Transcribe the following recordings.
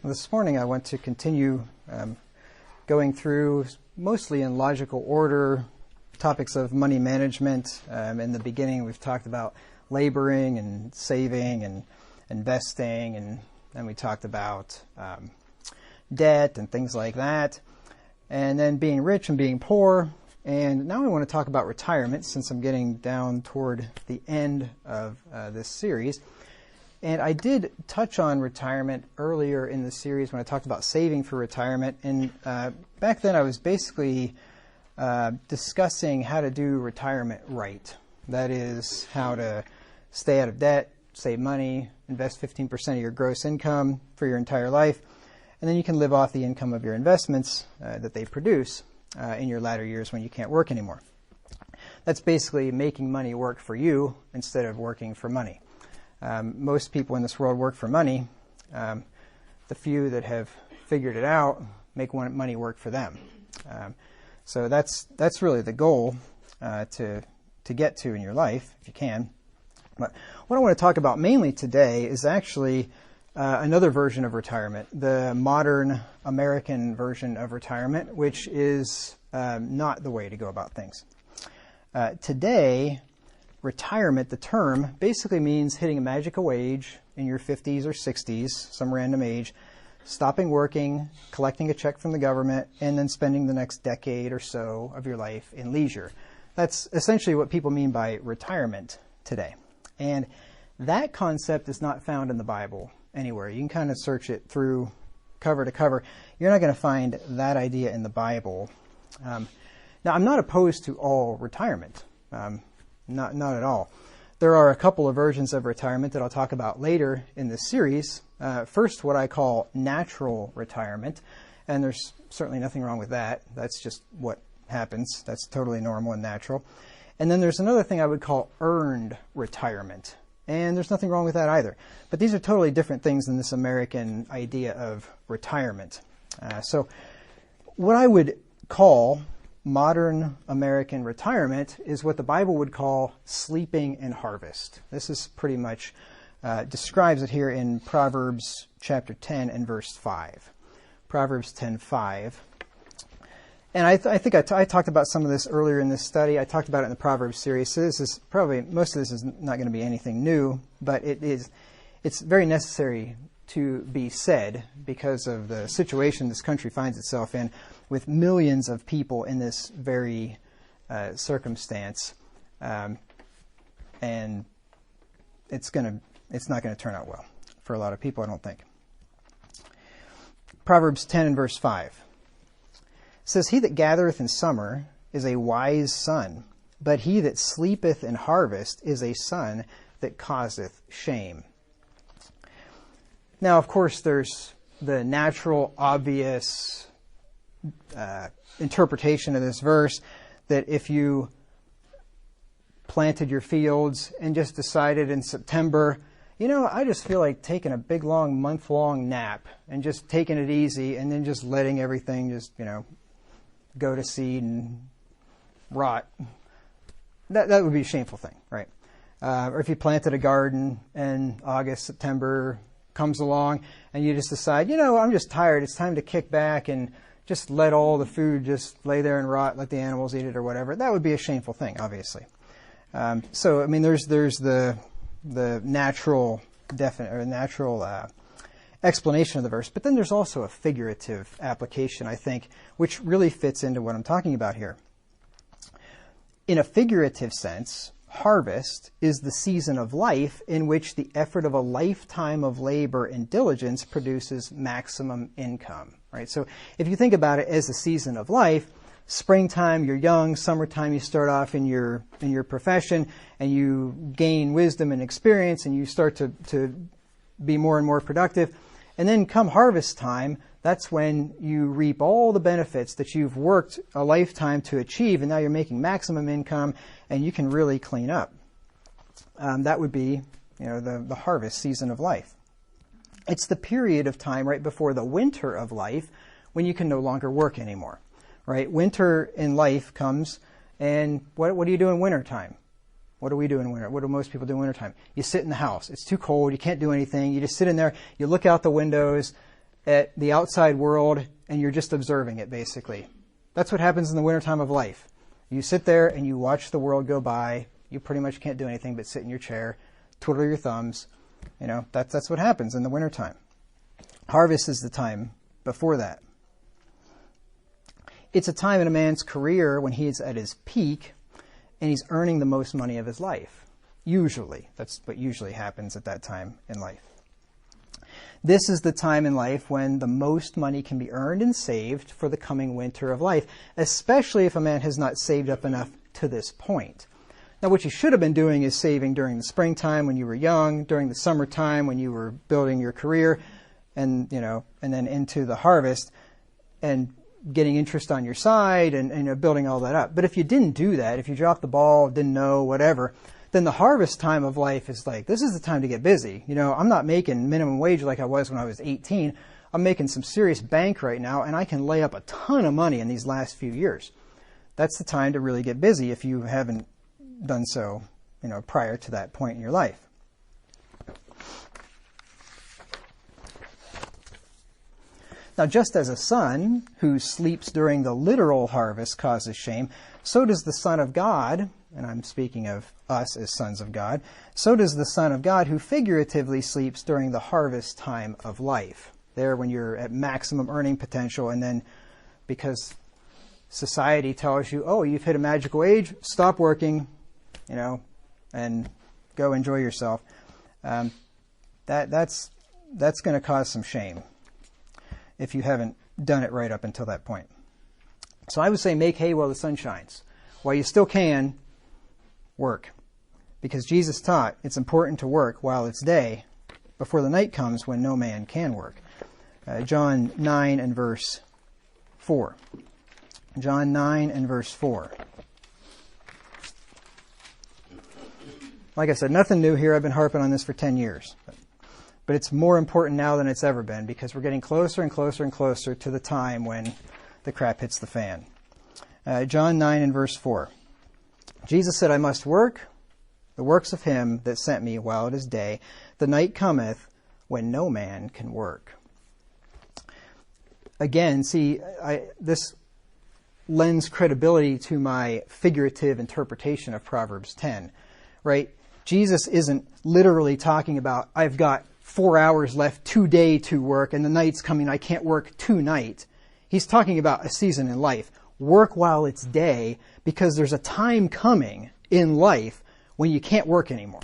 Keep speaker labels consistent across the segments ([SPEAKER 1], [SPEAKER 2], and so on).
[SPEAKER 1] This morning I want to continue going through, mostly in logical order, topics of money management. In the beginning we've talked about laboring and saving and investing, and then we talked about debt and things like that, and then being rich and being poor. And now I want to talk about retirement, since I'm getting down toward the end of this series. And I did touch on retirement earlier in the series when I talked about saving for retirement. And back then I was basically discussing how to do retirement right. That is, how to stay out of debt, save money, invest 15% of your gross income for your entire life, and then you can live off the income of your investments that they produce in your latter years when you can't work anymore. That's basically making money work for you instead of working for money. Most people in this world work for money. The few that have figured it out make money work for them. So that's really the goal to get to in your life, if you can. But what I want to talk about mainly today is actually another version of retirement, the modern American version of retirement, which is not the way to go about things. Today, retirement, the term, basically means hitting a magical age in your 50s or 60s, some random age, stopping working, collecting a check from the government, and then spending the next decade or so of your life in leisure. That's essentially what people mean by retirement today. And that concept is not found in the Bible anywhere. You can kind of search it through cover to cover. You're not going to find that idea in the Bible. Now, I'm not opposed to all retirement. Not at all. There are a couple of versions of retirement that I'll talk about later in this series. First, what I call natural retirement, and there's certainly nothing wrong with that. That's just what happens. That's totally normal and natural. And then there's another thing I would call earned retirement, and there's nothing wrong with that either. But these are totally different things than this American idea of retirement. So what I would call modern American retirement is what the Bible would call sleeping in harvest. This is pretty much describes it here in Proverbs chapter 10 and verse 5. Proverbs 10:5. And I think I talked about some of this earlier in this study. I talked about it in the Proverbs series. So this is probably, most of this is not going to be anything new, but it's very necessary to be said because of the situation this country finds itself in, with millions of people in this very circumstance, and it's not going to turn out well for a lot of people, I don't think. Proverbs 10 and verse 5 says, "He that gathereth in summer is a wise son, but he that sleepeth in harvest is a son that causeth shame." Now, of course, there's the natural, obvious interpretation of this verse that if you planted your fields and just decided in September, I just feel like taking a big, long, month-long nap and just taking it easy and then just letting everything just, go to seed and rot, that would be a shameful thing, right? Or if you planted a garden and August, September comes along and you just decide, I'm just tired, it's time to kick back and just let all the food just lay there and rot, let the animals eat it or whatever, that would be a shameful thing, obviously. So, I mean, there's the natural explanation of the verse, but then there's also a figurative application, I think, which really fits into what I'm talking about here. In a figurative sense, harvest is the season of life in which the effort of a lifetime of labor and diligence produces maximum income, right? So if you think about it as a season of life, springtime, you're young, summertime, you start off in your profession and you gain wisdom and experience and you start to be more and more productive. And then come harvest time, that's when you reap all the benefits that you've worked a lifetime to achieve, and now you're making maximum income and you can really clean up. That would be, the harvest season of life. It's the period of time right before the winter of life when you can no longer work anymore, right? Winter in life comes, and what do you do in wintertime? What do we do in winter? What do most people do in wintertime? You sit in the house. It's too cold. You can't do anything. You just sit in there. You look out the windows. at the outside world and you're just observing it, basically. That's what happens in the wintertime of life. You sit there and you watch the world go by. You pretty much can't do anything but sit in your chair, twiddle your thumbs. You know, that's what happens in the wintertime. Harvest is the time before that. It's a time in a man's career when he's at his peak and he's earning the most money of his life. Usually. That's what usually happens at that time in life. This is the time in life when the most money can be earned and saved for the coming winter of life, especially if a man has not saved up enough to this point. Now, what you should have been doing is saving during the springtime when you were young, during the summertime when you were building your career, and then into the harvest, and getting interest on your side and building all that up. But if you didn't do that, if you dropped the ball, didn't know, whatever, then the harvest time of life is like, this is the time to get busy. I'm not making minimum wage like I was when I was 18. I'm making some serious bank right now, and I can lay up a ton of money in these last few years. That's the time to really get busy if you haven't done so, prior to that point in your life. Now, just as a son who sleeps during the literal harvest causes shame, so does the Son of God, and I'm speaking of us as sons of God, so does the Son of God who figuratively sleeps during the harvest time of life. There when you're at maximum earning potential, and then because society tells you, oh, you've hit a magical age, stop working, and go enjoy yourself. That's going to cause some shame if you haven't done it right up until that point. So I would say make hay while the sun shines. While you still can, work. Because Jesus taught it's important to work while it's day before the night comes when no man can work. John 9 and verse 4. John 9 and verse 4. Like I said, nothing new here. I've been harping on this for 10 years. But it's more important now than it's ever been because we're getting closer and closer and closer to the time when the crap hits the fan. John 9 and verse 4. Jesus said, I must work the works of him that sent me while it is day. The night cometh when no man can work. Again, see, this lends credibility to my figurative interpretation of Proverbs 10, right? Jesus isn't literally talking about, I've got 4 hours left today to work and the night's coming, I can't work tonight. He's talking about a season in life. Work while it's day because there's a time coming in life when you can't work anymore,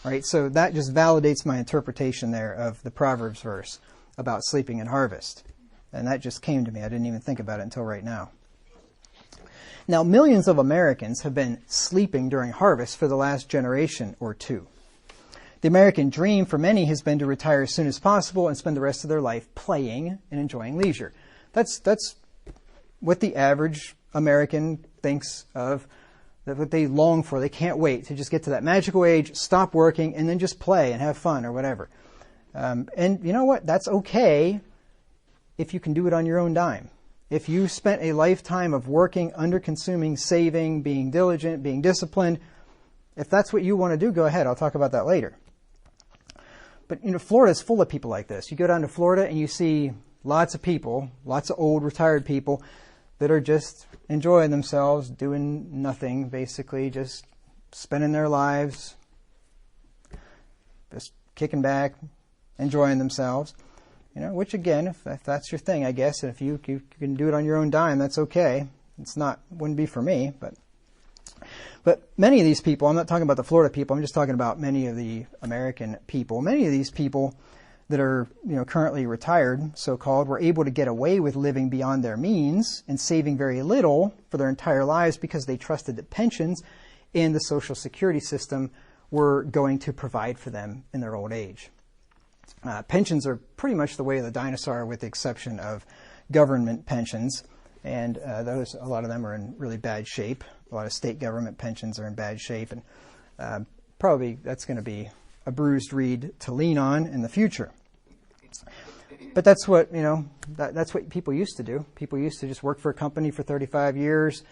[SPEAKER 1] right? So that just validates my interpretation there of the Proverbs verse about sleeping in harvest. And that just came to me. I didn't even think about it until right now. Now, millions of Americans have been sleeping during harvest for the last generation or two. The American dream for many has been to retire as soon as possible and spend the rest of their life playing and enjoying leisure. That's what the average American thinks of, that what they long for. They can't wait to just get to that magical age, stop working, and then just play and have fun or whatever. And you know what? That's okay if you can do it on your own dime. If you spent a lifetime of working, under-consuming, saving, being diligent, being disciplined, if that's what you want to do, go ahead. I'll talk about that later. But, Florida is full of people like this. You go down to Florida and you see lots of people, lots of old retired people that are just enjoying themselves, doing nothing, basically, just spending their lives, just kicking back, enjoying themselves. Which again, if that's your thing, I guess, if you can do it on your own dime, that's okay. Wouldn't be for me, but many of these people, I'm not talking about the Florida people, I'm just talking about many of the American people. Many of these people that are, currently retired, so-called, were able to get away with living beyond their means and saving very little for their entire lives because they trusted that pensions and the Social Security system were going to provide for them in their old age. Pensions are pretty much the way of the dinosaur with the exception of government pensions, and a lot of them are in really bad shape. A lot of state government pensions are in bad shape, and probably that's going to be a bruised reed to lean on in the future. But that's what, that's what people used to do. People used to just work for a company for 35 years,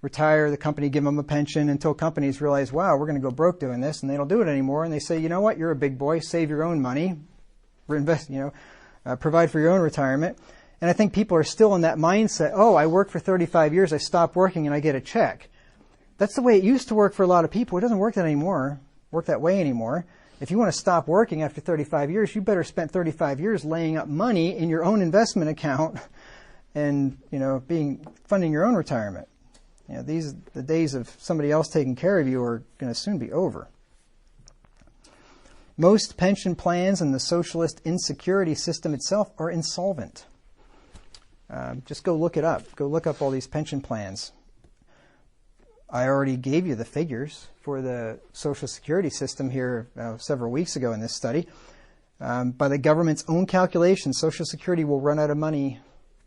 [SPEAKER 1] retire, the company give them a pension until companies realize, wow, we're going to go broke doing this, and they don't do it anymore. And they say, you know what, you're a big boy, save your own money, reinvest, provide for your own retirement. And I think people are still in that mindset, oh, I worked for 35 years, I stopped working, and I get a check. That's the way it used to work for a lot of people. It doesn't work that way anymore. If you want to stop working after 35 years, you better spend 35 years laying up money in your own investment account and, funding your own retirement. The days of somebody else taking care of you are going to soon be over. Most pension plans in the socialist insecurity system itself are insolvent. Just go look it up. Go look up all these pension plans. I already gave you the figures for the Social Security system here several weeks ago in this study. By the government's own calculations, Social Security will run out of money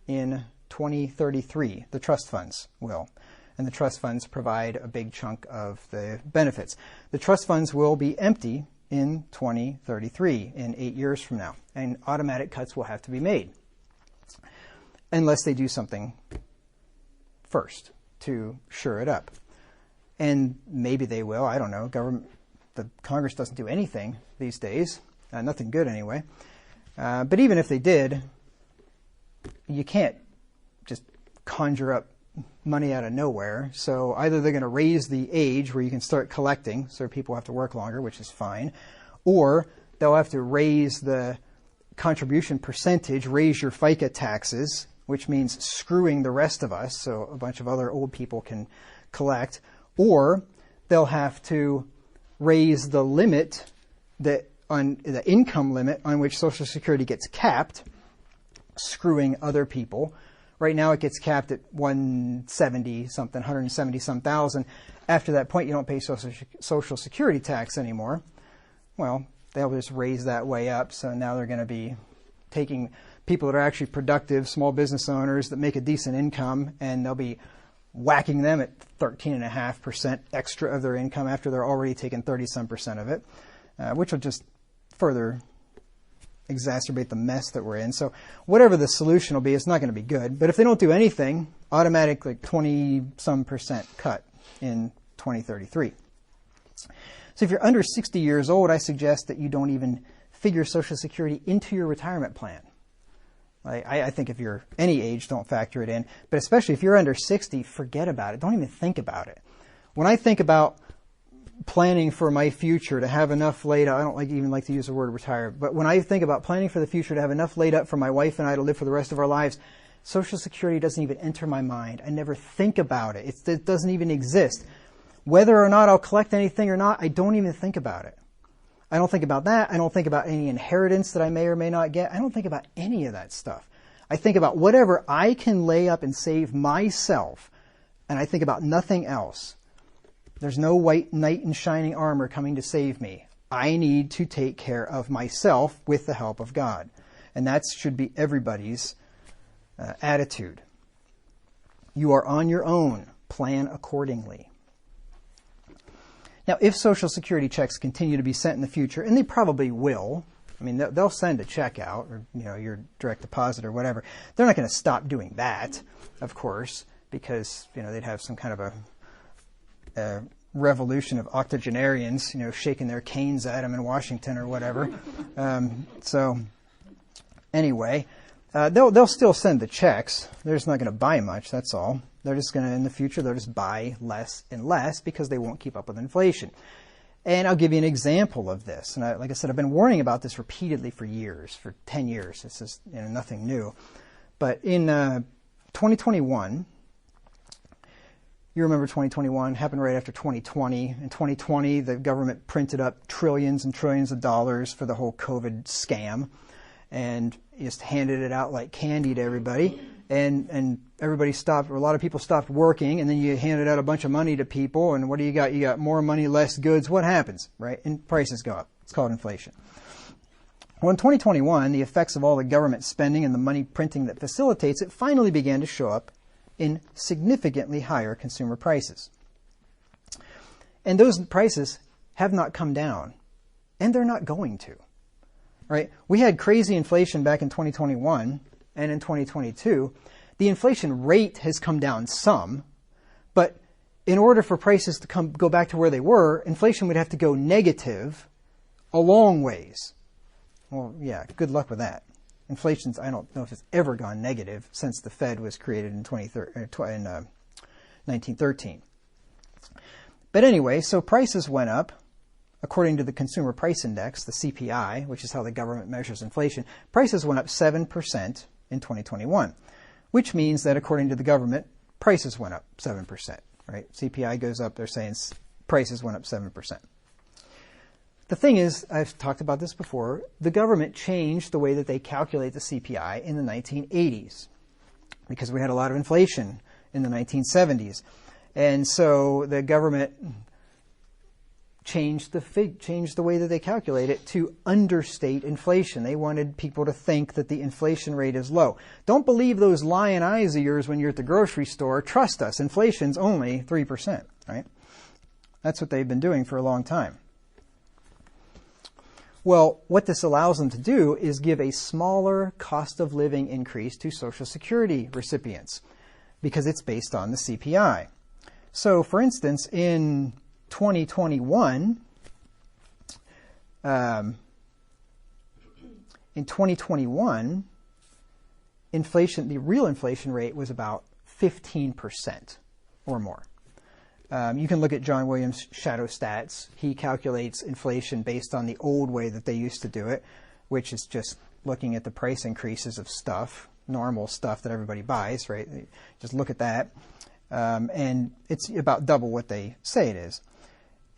[SPEAKER 1] in 2033. The trust funds will. And the trust funds provide a big chunk of the benefits. The trust funds will be empty in 2033, in 8 years from now. And automatic cuts will have to be made. Unless they do something first to shore it up. And maybe they will, I don't know. The Congress doesn't do anything these days. Nothing good anyway. But even if they did, you can't just conjure up money out of nowhere. So either they're going to raise the age where you can start collecting, so people have to work longer, which is fine, or they'll have to raise the contribution percentage, raise your FICA taxes, which means screwing the rest of us so a bunch of other old people can collect, or they'll have to raise the limit on the income limit on which Social Security gets capped, screwing other people. Right now it gets capped at 170-something, 170-some thousand. After that point, you don't pay Social Security tax anymore. Well, they'll just raise that way up, so now they're going to be taking people that are actually productive, small business owners that make a decent income, and they'll be whacking them at 13.5% extra of their income after they're already taking 30-some% of it, which will just further exacerbate the mess that we're in. So whatever the solution will be, it's not going to be good. But if they don't do anything, automatic 20-some% cut in 2033. So if you're under 60 years old, I suggest that you don't even figure Social Security into your retirement plan. I think if you're any age, don't factor it in. But especially if you're under 60, forget about it. Don't even think about it. When I think about planning for my future to have enough laid up, I don't even like to use the word retire, but when I think about planning for the future to have enough laid up for my wife and I to live for the rest of our lives, Social Security doesn't even enter my mind. I never think about it. It doesn't even exist. Whether or not I'll collect anything or not, I don't even think about it. I don't think about that. I don't think about any inheritance that I may or may not get. I don't think about any of that stuff. I think about whatever I can lay up and save myself, and I think about nothing else. There's no white knight in shining armor coming to save me. I need to take care of myself with the help of God. And that should be everybody's attitude. You are on your own. Plan accordingly. Now, if Social Security checks continue to be sent in the future, and they probably will, I mean, they'll send a check out, or your direct deposit or whatever. They're not going to stop doing that, of course, because they'd have some kind of a revolution of octogenarians, shaking their canes at them in Washington or whatever. So anyway, they'll still send the checks. They're just not going to buy much. That's all. They're just going to, in the future, they'll just buy less and less because they won't keep up with inflation. And I'll give you an example of this. And like I said, I've been warning about this repeatedly for years, for 10 years. This is nothing new. But in 2021, you remember 2021 happened right after 2020. In 2020, the government printed up trillions and trillions of dollars for the whole COVID scam and just handed it out like candy to everybody. And everybody stopped, or a lot of people stopped working, and then you handed out a bunch of money to people, and what do you got? You got more money, less goods. What happens, right? And prices go up. It's called inflation. Well, in 2021, the effects of all the government spending and the money printing that facilitates it finally began to show up in significantly higher consumer prices. And those prices have not come down, and they're not going to, right? We had crazy inflation back in 2021, and in 2022, the inflation rate has come down some, but in order for prices to go back to where they were, inflation would have to go negative a long ways. Well, yeah, good luck with that. Inflation's, I don't know if it's ever gone negative since the Fed was created in 1913. But anyway, so prices went up. According to the Consumer Price Index, the CPI, which is how the government measures inflation, prices went up 7% in 2021, which means that according to the government, prices went up 7%, right? CPI goes up, they're saying prices went up 7%. The thing is, I've talked about this before, the government changed the way that they calculate the CPI in the 1980s because we had a lot of inflation in the 1970s. And so the government changed the way that they calculate it to understate inflation. They wanted people to think that the inflation rate is low. Don't believe those lying eyes of yours when you're at the grocery store. Trust us, inflation's only 3%, right? That's what they've been doing for a long time. Well, what this allows them to do is give a smaller cost of living increase to Social Security recipients because it's based on the CPI. So, for instance, in 2021, inflation, the real inflation rate was about 15% or more. You can look at John Williams' Shadow Stats. He calculates inflation based on the old way that they used to do it, which is just looking at the price increases of stuff, normal stuff that everybody buys, right? Just look at that. And it's about double what they say it is.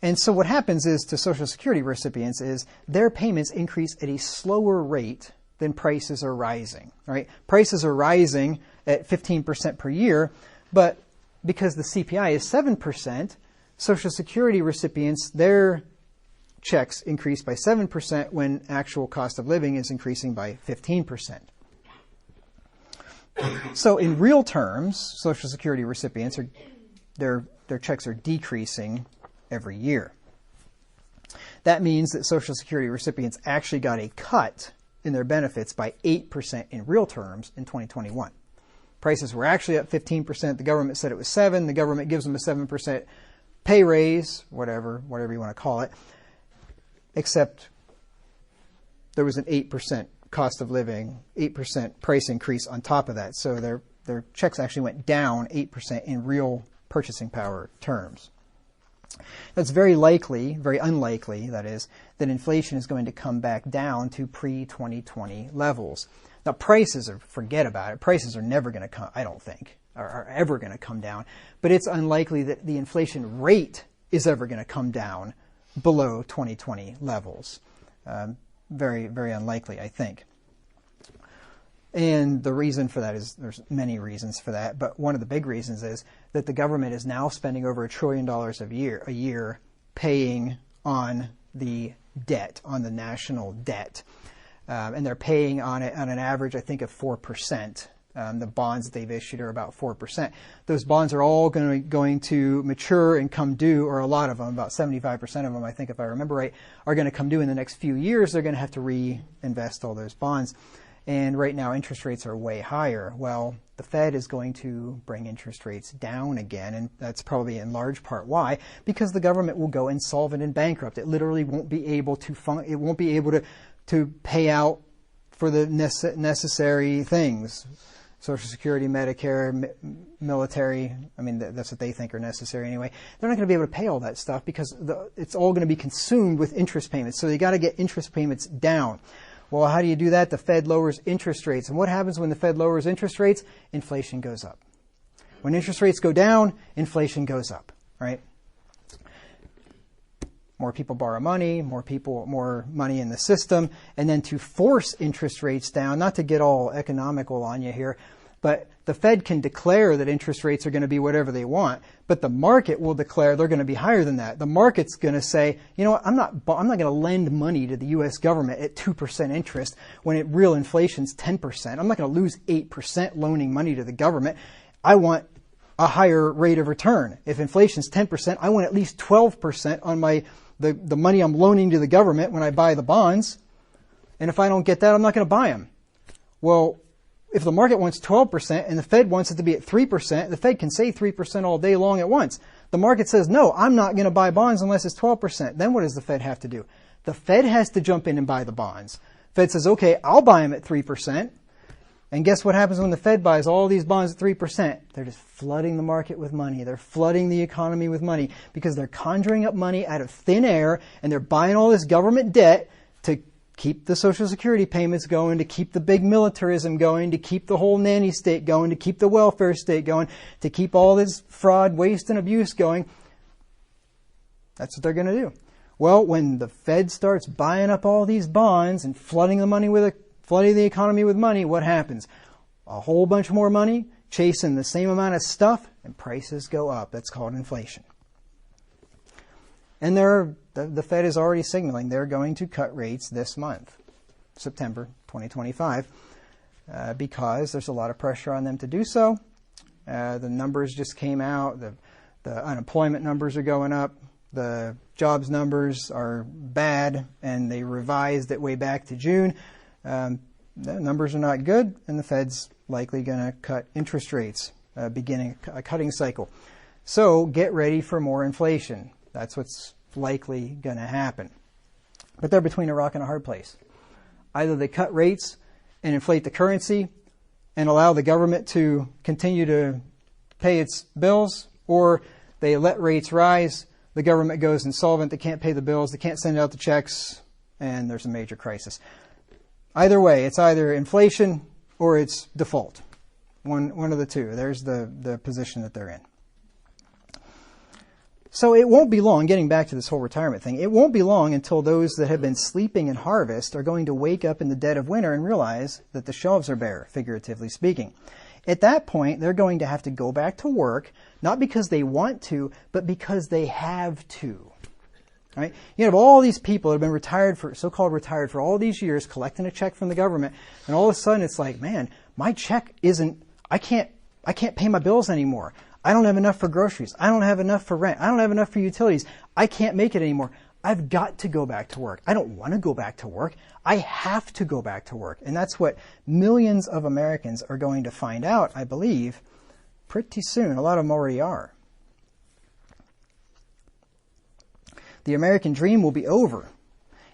[SPEAKER 1] And so what happens is to Social Security recipients is their payments increase at a slower rate than prices are rising, right? Prices are rising at 15% per year, but because the CPI is 7%, Social Security recipients, their checks increase by 7% when actual cost of living is increasing by 15%. So in real terms, Social Security recipients, their checks are decreasing every year. That means that Social Security recipients actually got a cut in their benefits by 8% in real terms in 2021. Prices were actually up 15%. The government said it was 7%. The government gives them a 7% pay raise, whatever you want to call it, except there was an 8% cost of living, 8% price increase on top of that. So their checks actually went down 8% in real purchasing power terms. That's very likely, very unlikely, that is, that inflation is going to come back down to pre-2020 levels. Now, prices forget about it. Prices are never going to come, I don't think, are ever going to come down. But it's unlikely that the inflation rate is ever going to come down below 2020 levels. Very, very unlikely, I think. And the reason for that is, there's many reasons for that, but one of the big reasons is that the government is now spending over $1 trillion a year paying on the debt, on the national debt. And they're paying on it on an average, I think, of 4%. The bonds that they've issued are about 4%. Those bonds are all going to mature and come due, or a lot of them, about 75% of them, I think, if I remember right, are going to come due in the next few years. They're going to have to reinvest all those bonds. And right now, interest rates are way higher. Well, the Fed is going to bring interest rates down again, and that's probably in large part why, because the government will go insolvent and bankrupt. It literally won't be able to pay out for the necessary things. Social Security, Medicare, military, I mean, that's what they think are necessary anyway. They're not going to be able to pay all that stuff because it's all going to be consumed with interest payments. So you got to get interest payments down. Well, how do you do that? The Fed lowers interest rates. And what happens when the Fed lowers interest rates? Inflation goes up. When interest rates go down, inflation goes up, right? More people borrow money, more money in the system. And then to force interest rates down, not to get all economical on you here, but the Fed can declare that interest rates are going to be whatever they want, but the market will declare they're going to be higher than that. The market's going to say, you know what, I'm not going to lend money to the U.S. government at 2% interest when real inflation's 10%. I'm not going to lose 8% loaning money to the government. I want a higher rate of return. If inflation's 10%, I want at least 12% on the money I'm loaning to the government when I buy the bonds. And if I don't get that, I'm not going to buy them. Well, if the market wants 12% and the Fed wants it to be at 3%, the Fed can say 3% all day long at once. The market says, no, I'm not going to buy bonds unless it's 12%. Then what does the Fed have to do? The Fed has to jump in and buy the bonds. Fed says, okay, I'll buy them at 3%. And guess what happens when the Fed buys all these bonds at 3%? They're just flooding the market with money. They're flooding the economy with money because they're conjuring up money out of thin air, and they're buying all this government debt to keep the Social Security payments going, to keep the big militarism going, to keep the whole nanny state going, to keep the welfare state going, to keep all this fraud, waste, and abuse going. That's what they're going to do. Well, when the Fed starts buying up all these bonds and flooding the economy with money, what happens? A whole bunch more money, chasing the same amount of stuff, and prices go up. That's called inflation. And the Fed is already signaling they're going to cut rates this month, September 2025, because there's a lot of pressure on them to do so. The numbers just came out. The unemployment numbers are going up. The jobs numbers are bad, and they revised it way back to June. The numbers are not good, and the Fed's likely going to cut interest rates, beginning a cutting cycle. So get ready for more inflation. That's what's likely going to happen. But they're between a rock and a hard place. Either they cut rates and inflate the currency and allow the government to continue to pay its bills, or they let rates rise, the government goes insolvent, they can't pay the bills, they can't send out the checks, and there's a major crisis. Either way, it's either inflation or it's default. One of the two. There's the position that they're in. So it won't be long, getting back to this whole retirement thing, it won't be long until those that have been sleeping in harvest are going to wake up in the dead of winter and realize that the shelves are bare, figuratively speaking. At that point, they're going to have to go back to work, not because they want to, but because they have to. Right? You have all these people that have been so-called retired for all these years, collecting a check from the government, and all of a sudden it's like, man, my check I can't pay my bills anymore. I don't have enough for groceries. I don't have enough for rent. I don't have enough for utilities. I can't make it anymore. I've got to go back to work. I don't want to go back to work. I have to go back to work. And that's what millions of Americans are going to find out, I believe, pretty soon. A lot of them already are. The American dream will be over,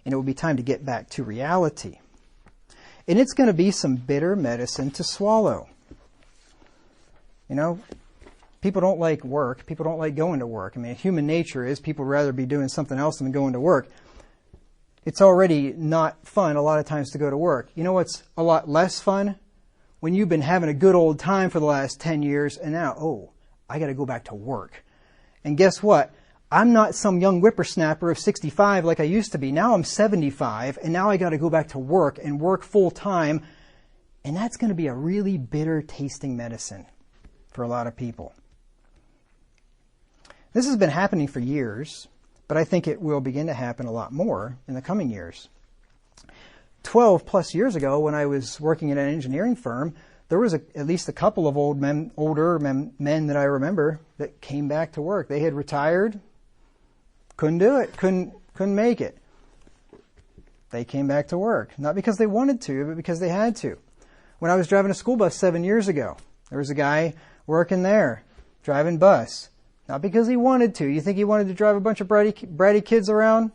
[SPEAKER 1] and it will be time to get back to reality. And it's going to be some bitter medicine to swallow. You know, people don't like work. People don't like going to work. I mean, human nature is people would rather be doing something else than going to work. It's already not fun a lot of times to go to work. You know what's a lot less fun? When you've been having a good old time for the last 10 years, and now, I got to go back to work. And guess what? I'm not some young whippersnapper of 65 like I used to be. Now I'm 75, and now I got to go back to work and work full time. And that's going to be a really bitter tasting medicine for a lot of people. This has been happening for years, but I think it will begin to happen a lot more in the coming years. 12 plus years ago, when I was working at an engineering firm, there was at least a couple of older men that I remember that came back to work. They had retired, couldn't do it, couldn't make it. They came back to work, not because they wanted to, but because they had to. When I was driving a school bus 7 years ago, there was a guy working there, driving bus. Not because he wanted to. You think he wanted to drive a bunch of bratty kids around?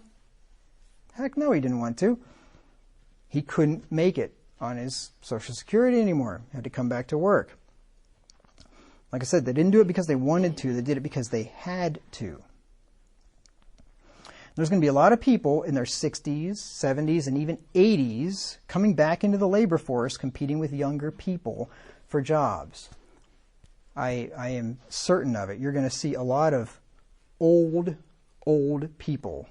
[SPEAKER 1] Heck no, he didn't want to. He couldn't make it on his Social Security anymore. Had to come back to work. Like I said, they didn't do it because they wanted to. They did it because they had to. There's going to be a lot of people in their 60s, 70s, and even 80s coming back into the labor force, competing with younger people for jobs. I am certain of it. You're going to see a lot of old people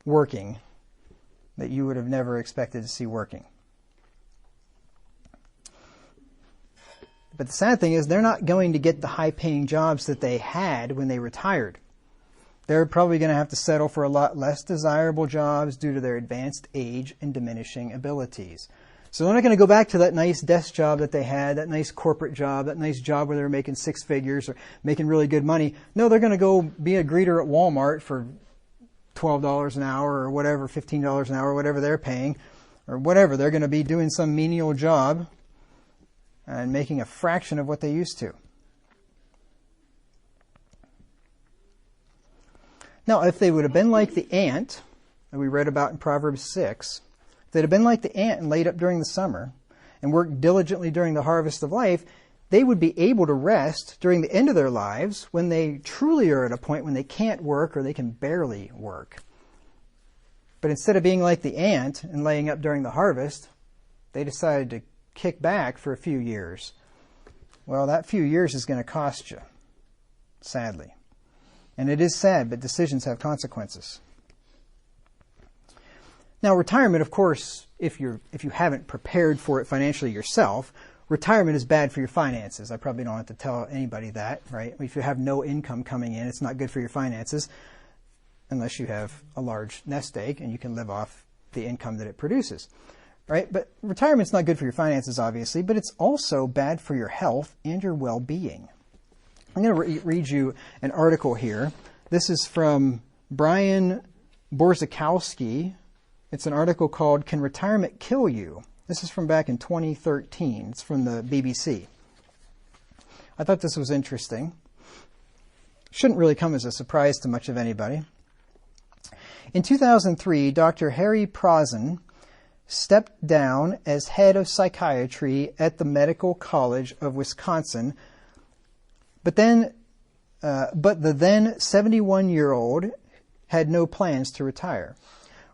[SPEAKER 1] working that you would have never expected to see working. But the sad thing is they're not going to get the high-paying jobs that they had when they retired. They're probably going to have to settle for a lot less desirable jobs due to their advanced age and diminishing abilities. So they're not going to go back to that nice desk job that they had, that nice corporate job, that nice job where they were making six figures or making really good money. No, they're going to go be a greeter at Walmart for $12 an hour or whatever, $15 an hour, whatever they're paying, or whatever. They're going to be doing some menial job and making a fraction of what they used to. Now, if they would have been like the ant that we read about in Proverbs 6, that had been like the ant and laid up during the summer and worked diligently during the harvest of life, they would be able to rest during the end of their lives when they truly are at a point when they can't work or they can barely work. But instead of being like the ant and laying up during the harvest, they decided to kick back for a few years. Well, that few years is going to cost you, sadly. And it is sad, but decisions have consequences. Now, retirement, of course, if you haven't prepared for it financially yourself, retirement is bad for your finances. I probably don't have to tell anybody that, right? If you have no income coming in, it's not good for your finances unless you have a large nest egg and you can live off the income that it produces, right? But retirement's not good for your finances, obviously, but it's also bad for your health and your well-being. I'm going to read you an article here. This is from Brian Borzakowski. It's an article called "Can Retirement Kill You?" This is from back in 2013. It's from the BBC. I thought this was interesting. Shouldn't really come as a surprise to much of anybody. In 2003, Dr. Harry Prozan stepped down as head of psychiatry at the Medical College of Wisconsin, but the then 71-year-old had no plans to retire.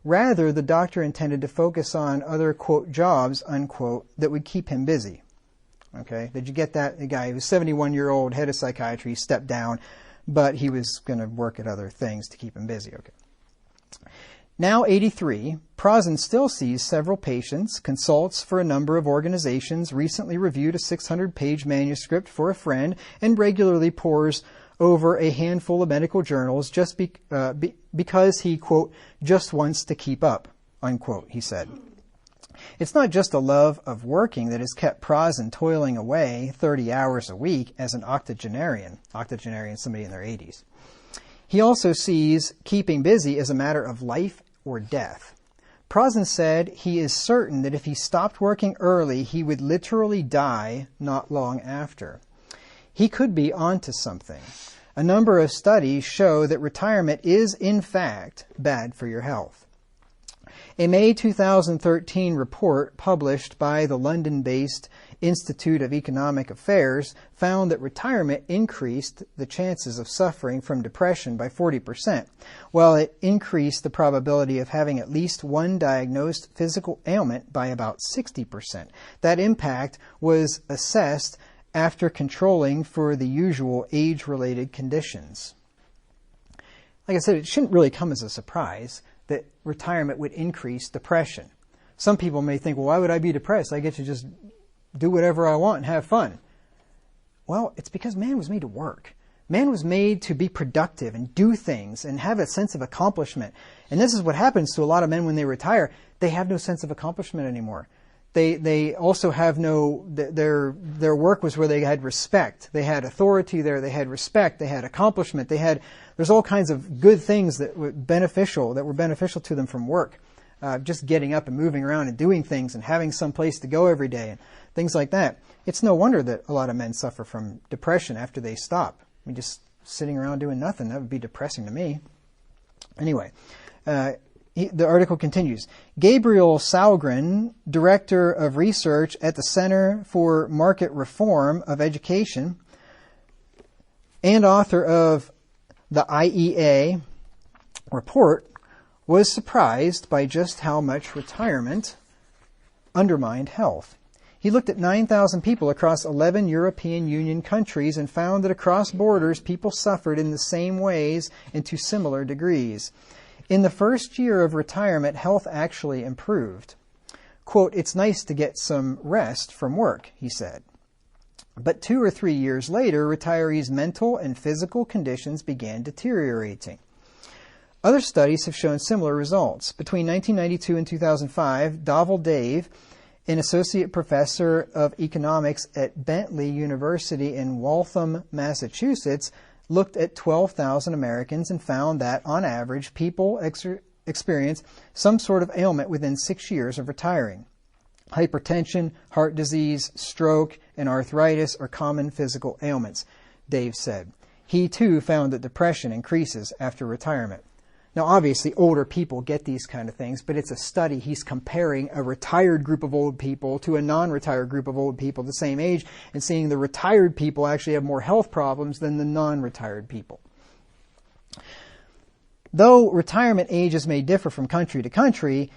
[SPEAKER 1] Rather, the doctor intended to focus on other, quote, jobs, unquote, that would keep him busy. Okay, did you get that? The guy who was 71-year-old, head of psychiatry, stepped down, but he was going to work at other things to keep him busy. Okay. Now 83, Prozan still sees several patients, consults for a number of organizations, recently reviewed a 600-page manuscript for a friend, and regularly pores over a handful of medical journals just because he, quote, just wants to keep up, unquote, he said. It's not just a love of working that has kept Prozan toiling away 30 hours a week as an octogenarian. Octogenarian, somebody in their 80s. He also sees keeping busy as a matter of life or death. Prozan said he is certain that if he stopped working early, he would literally die not long after. He could be onto something. A number of studies show that retirement is, in fact, bad for your health. A May 2013 report published by the London-based Institute of Economic Affairs found that retirement increased the chances of suffering from depression by 40%, while it increased the probability of having at least one diagnosed physical ailment by about 60%. That impact was assessed after controlling for the usual age-related conditions. Like I said, it shouldn't really come as a surprise that retirement would increase depression. Some people may think, well, why would I be depressed? I get to just do whatever I want and have fun. Well, it's because man was made to work. Man was made to be productive and do things and have a sense of accomplishment. And this is what happens to a lot of men when they retire. They have no sense of accomplishment anymore. They also have their work was where they had respect. They had authority there. They had respect. They had accomplishment. There's all kinds of good things that were beneficial to them from work. Just getting up and moving around and doing things and having some place to go every day and things like that. It's no wonder that a lot of men suffer from depression after they stop. I mean, just sitting around doing nothing, that would be depressing to me. Anyway, the article continues. Gabriel Salgren, Director of Research at the Center for Market Reform of Education and author of the IEA report, was surprised by just how much retirement undermined health. He looked at 9,000 people across 11 European Union countries and found that across borders, people suffered in the same ways and to similar degrees. In the first year of retirement, health actually improved. Quote, it's nice to get some rest from work, he said. But 2 or 3 years later, retirees' mental and physical conditions began deteriorating. Other studies have shown similar results. Between 1992 and 2005, Dovell Dave, an associate professor of economics at Bentley University in Waltham, Massachusetts, looked at 12,000 Americans and found that, on average, people experience some sort of ailment within 6 years of retiring. Hypertension, heart disease, stroke, and arthritis are common physical ailments, Dave said. He, too, found that depression increases after retirement. Now, obviously, older people get these kind of things, but it's a study. He's comparing a retired group of old people to a non-retired group of old people the same age and seeing the retired people actually have more health problems than the non-retired people. Though retirement ages may differ from country to country,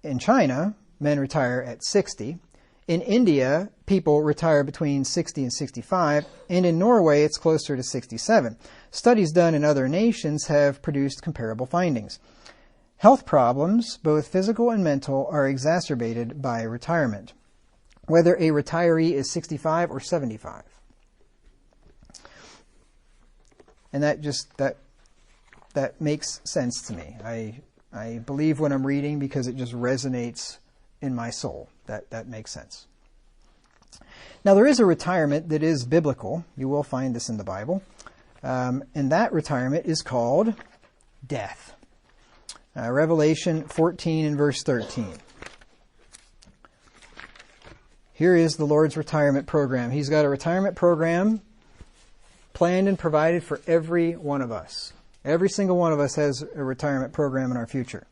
[SPEAKER 1] in China, men retire at 60. In India, people retire between 60 and 65, and in Norway, it's closer to 67. Studies done in other nations have produced comparable findings. Health problems, both physical and mental, are exacerbated by retirement, whether a retiree is 65 or 75. And that makes sense to me. I believe what I'm reading because it just resonates in my soul. That makes sense. Now, there is a retirement that is biblical. You will find this in the Bible. And that retirement is called death. Revelation 14 and verse 13. Here is the Lord's retirement program. He's got a retirement program planned and provided for every one of us. Every single one of us has a retirement program in our future.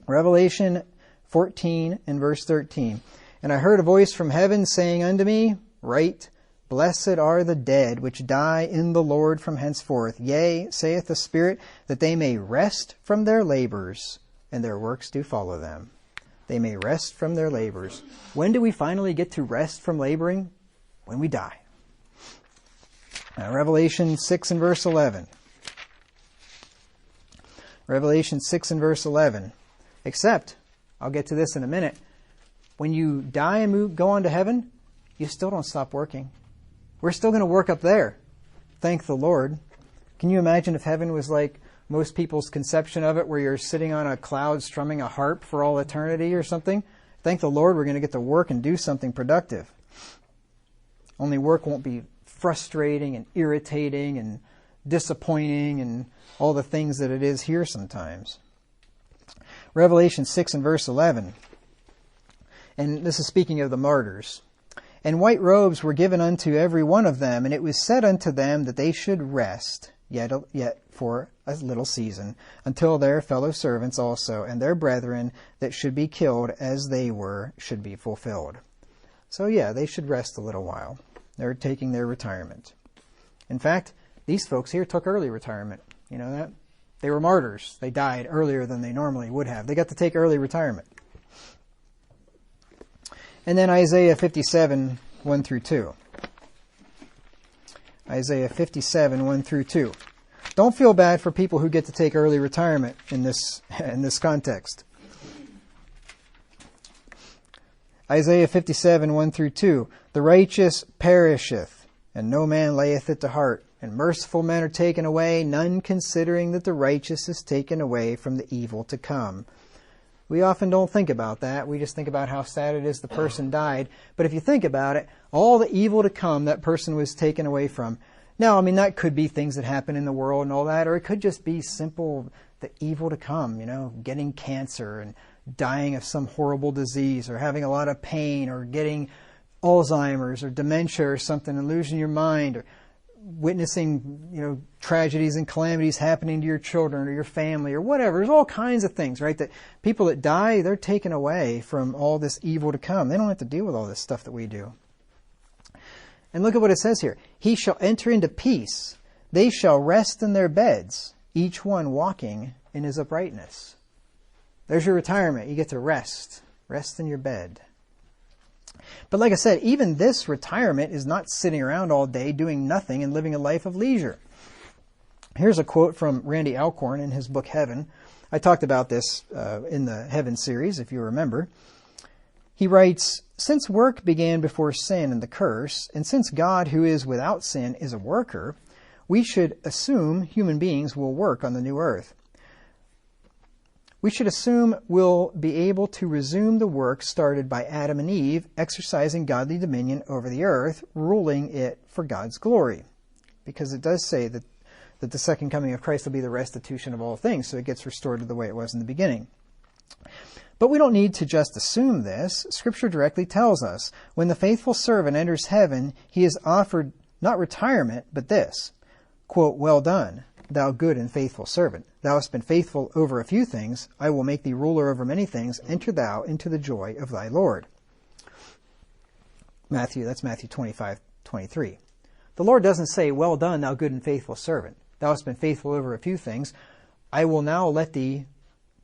[SPEAKER 1] Revelation 14 and verse 13. And I heard a voice from heaven saying unto me, Write, Blessed are the dead which die in the Lord from henceforth. Yea, saith the Spirit, that they may rest from their labors, and their works do follow them. They may rest from their labors. When do we finally get to rest from laboring? When we die. Now, Revelation 6 and verse 11. Revelation 6 and verse 11. Except, I'll get to this in a minute, when you die and go on to heaven, you still don't stop working. We're still going to work up there. Thank the Lord. Can you imagine if heaven was like most people's conception of it, where you're sitting on a cloud strumming a harp for all eternity or something? Thank the Lord we're going to get to work and do something productive. Only work won't be frustrating and irritating and disappointing and all the things that it is here sometimes. Revelation 6 and verse 11. And this is speaking of the martyrs. And white robes were given unto every one of them, and it was said unto them that they should rest, yet for a little season, until their fellow servants also, and their brethren that should be killed as they were, should be fulfilled. So yeah, they should rest a little while. They're taking their retirement. In fact, these folks here took early retirement. You know that? They were martyrs. They died earlier than they normally would have. They got to take early retirement. And then Isaiah 57, 1 through 2. Isaiah 57, 1 through 2. Don't feel bad for people who get to take early retirement in this context. Isaiah 57, 1 through 2. The righteous perisheth, and no man layeth it to heart. And merciful men are taken away, none considering that the righteous is taken away from the evil to come. We often don't think about that. We just think about how sad it is the person died. But if you think about it, all the evil to come that person was taken away from. Now, I mean, that could be things that happen in the world and all that, or it could just be simple, the evil to come, getting cancer and dying of some horrible disease, or having a lot of pain, or getting Alzheimer's or dementia or something and losing your mind, or witnessing, tragedies and calamities happening to your children or your family or whatever. There's all kinds of things, right? That people that die, they're taken away from all this evil to come. They don't have to deal with all this stuff that we do. And look at what it says here. He shall enter into peace. They shall rest in their beds, each one walking in his uprightness. There's your retirement. You get to rest. Rest in your bed. But like I said, even this retirement is not sitting around all day doing nothing and living a life of leisure. Here's a quote from Randy Alcorn in his book Heaven. I talked about this in the Heaven series, if you remember. He writes, Since work began before sin and the curse, and since God, who is without sin, is a worker, we should assume human beings will work on the new earth. We should assume we'll be able to resume the work started by Adam and Eve, exercising godly dominion over the earth, ruling it for God's glory. Because it does say that the second coming of Christ will be the restitution of all things, so it gets restored to the way it was in the beginning. But we don't need to just assume this. Scripture directly tells us, when the faithful servant enters heaven, he is offered not retirement, but this, quote, Well done, thou good and faithful servant. Thou hast been faithful over a few things. I will make thee ruler over many things. Enter thou into the joy of thy Lord. That's Matthew 25:23. The Lord doesn't say, well done, thou good and faithful servant. Thou hast been faithful over a few things. I will now let thee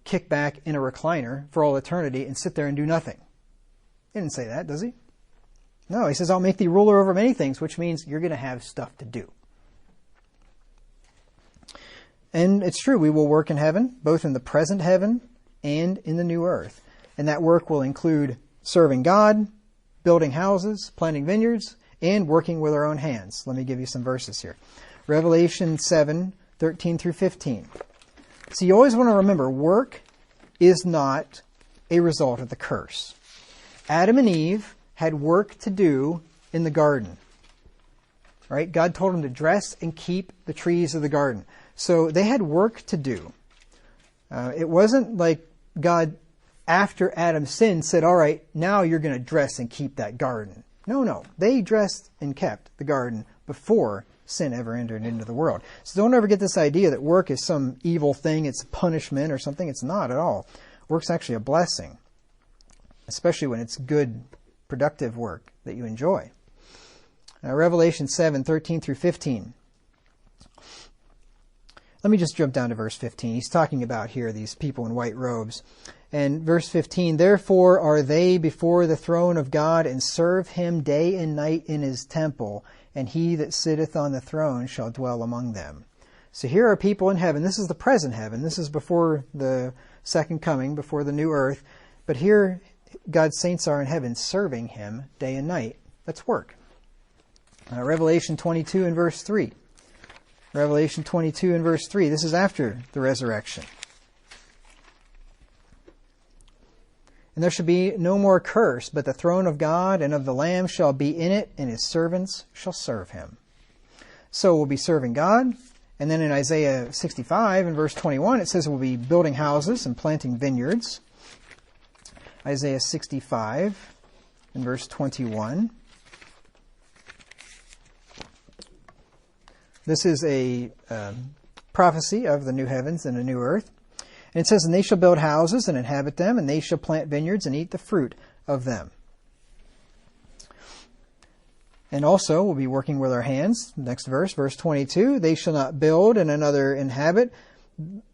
[SPEAKER 1] kick back in a recliner for all eternity and sit there and do nothing. He didn't say that, does he? No, he says, I'll make thee ruler over many things, which means you're going to have stuff to do. And it's true, we will work in heaven, both in the present heaven and in the new earth. And that work will include serving God, building houses, planting vineyards, and working with our own hands. Let me give you some verses here. Revelation 7:13 through 15. So you always want to remember, work is not a result of the curse. Adam and Eve had work to do in the garden. Right? God told them to dress and keep the trees of the garden. So they had work to do. It wasn't like God, after Adam sinned, said, all right, now you're going to dress and keep that garden. No. They dressed and kept the garden before sin ever entered into the world. So don't ever get this idea that work is some evil thing, it's punishment or something. It's not at all. Work's actually a blessing, especially when it's good, productive work that you enjoy. Revelation 7:13 through 15. Let me just jump down to verse 15. He's talking about here these people in white robes. And verse 15, therefore are they before the throne of God, and serve him day and night in his temple, and he that sitteth on the throne shall dwell among them. So here are people in heaven. This is the present heaven. This is before the second coming, before the new earth. But here God's saints are in heaven serving him day and night. That's work. Revelation 22 and verse 3. Revelation 22 and verse 3. This is after the resurrection. And there shall be no more curse, but the throne of God and of the Lamb shall be in it, and his servants shall serve him. So we'll be serving God. And then in Isaiah 65 and verse 21, it says we'll be building houses and planting vineyards. Isaiah 65 and verse 21. This is a prophecy of the new heavens and the new earth. And it says, and they shall build houses and inhabit them, and they shall plant vineyards and eat the fruit of them. And also, we'll be working with our hands. Next verse, verse 22, they shall not build and another inhabit.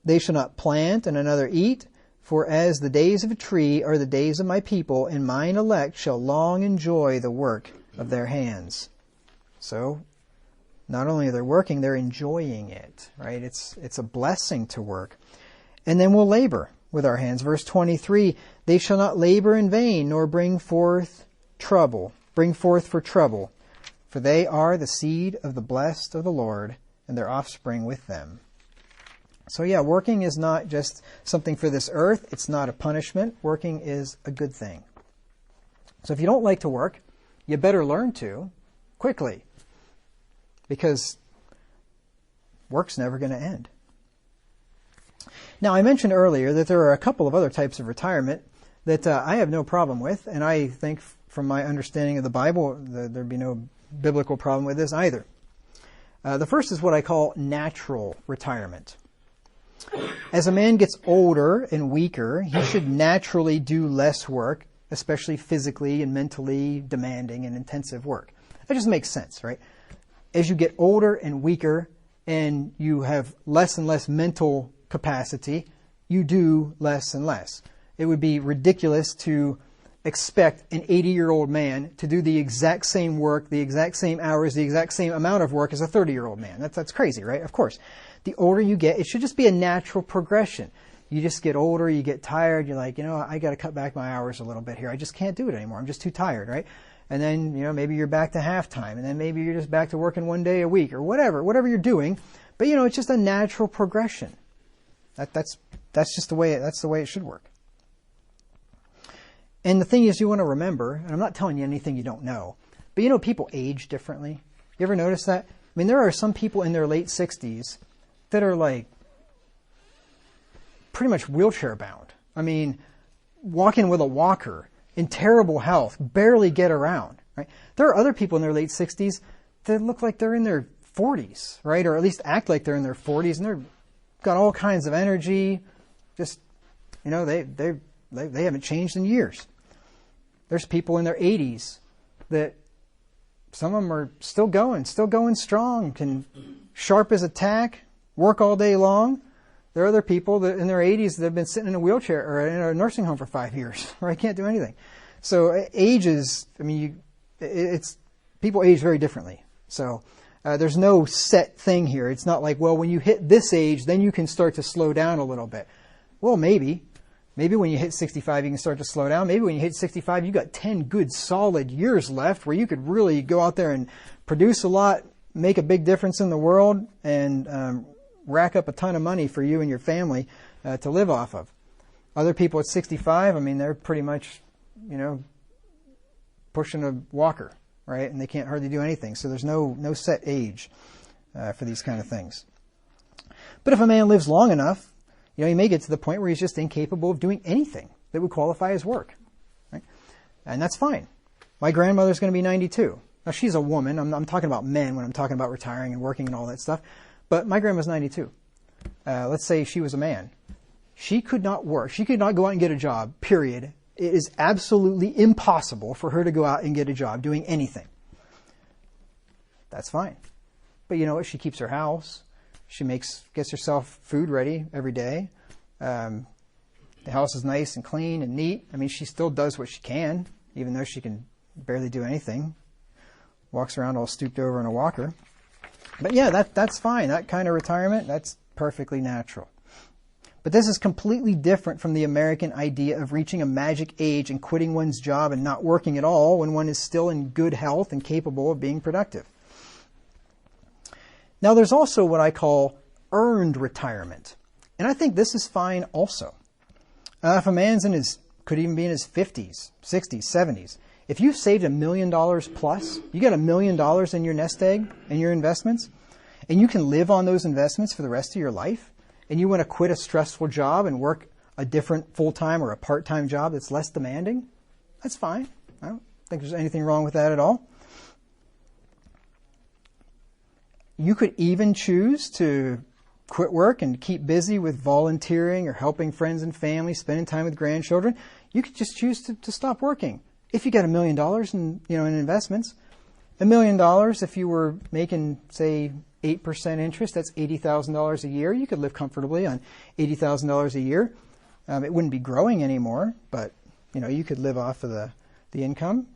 [SPEAKER 1] They shall not plant and another eat. For as the days of a tree are the days of my people, and mine elect shall long enjoy the work of their hands. So, not only are they working, they're enjoying it, right? It's a blessing to work. And then we'll labor with our hands. Verse 23, they shall not labor in vain, nor bring forth for trouble. For they are the seed of the blessed of the Lord, and their offspring with them. So yeah, working is not just something for this earth. It's not a punishment. Working is a good thing. So if you don't like to work, you better learn to quickly, because work's never going to end. Now, I mentioned earlier that there are a couple of other types of retirement that I have no problem with, and I think from my understanding of the Bible, there'd be no biblical problem with this either. The first is what I call natural retirement. As a man gets older and weaker, he should naturally do less work, especially physically and mentally demanding and intensive work. That just makes sense, right? As you get older and weaker and you have less and less mental capacity, you do less and less. It would be ridiculous to expect an 80-year-old man to do the exact same work, the exact same hours, the exact same amount of work as a 30-year-old man. That's crazy, right? Of course. The older you get, it should just be a natural progression. You just get older, you get tired, you're like, I got to cut back my hours a little bit here. I just can't do it anymore. I'm just too tired, right? And then, maybe you're back to halftime, and then maybe you're just back to working one day a week or whatever you're doing. But, it's just a natural progression. That's just the way it should work. And the thing is, you want to remember, and I'm not telling you anything you don't know, but people age differently. You ever notice that? I mean, there are some people in their late 60s that are like pretty much wheelchair bound. I mean, walking with a walker, in terrible health, barely get around. Right? There are other people in their late 60s that look like they're in their 40s, right? Or at least act like they're in their 40s, and they've got all kinds of energy. Just, they haven't changed in years. There's people in their 80s that some of them are still going strong, can sharp as a tack, work all day long. There are other people that in their 80s that have been sitting in a wheelchair or in a nursing home for 5 years, right? Can't do anything. So age is, people age very differently. So there's no set thing here. It's not like, well, when you hit this age, then you can start to slow down a little bit. Well, maybe. Maybe when you hit 65, you can start to slow down. Maybe when you hit 65, you got 10 good solid years left where you could really go out there and produce a lot, make a big difference in the world, and rack up a ton of money for you and your family to live off of. Other people at 65, they're pretty much, pushing a walker, right? And they can't hardly do anything. So there's no set age for these kind of things. But if a man lives long enough, he may get to the point where he's just incapable of doing anything that would qualify as work, right? And that's fine. My grandmother's going to be 92. Now, she's a woman. I'm talking about men when I'm talking about retiring and working and all that stuff. But my grandma's 92. Let's say she was a man. She could not work. She could not go out and get a job, period. It is absolutely impossible for her to go out and get a job doing anything. That's fine. But you know what? She keeps her house. She gets herself food ready every day. The house is nice and clean and neat. She still does what she can, even though she can barely do anything. Walks around all stooped over in a walker. But yeah, that's fine. That kind of retirement, that's perfectly natural. But this is completely different from the American idea of reaching a magic age and quitting one's job and not working at all when one is still in good health and capable of being productive. Now, there's also what I call earned retirement. And I think this is fine also. If a man's could even be in his 50s, 60s, 70s. If you saved $1 million plus, you got $1 million in your nest egg and your investments, and you can live on those investments for the rest of your life, and you want to quit a stressful job and work a different full-time or a part-time job that's less demanding, that's fine. I don't think there's anything wrong with that at all. You could even choose to quit work and keep busy with volunteering or helping friends and family, spending time with grandchildren. You could just choose to stop working. If you got $1 million in investments, $1 million, if you were making, say, 8% interest, that's $80,000 a year. You could live comfortably on $80,000 a year. It wouldn't be growing anymore, but you could live off of the income.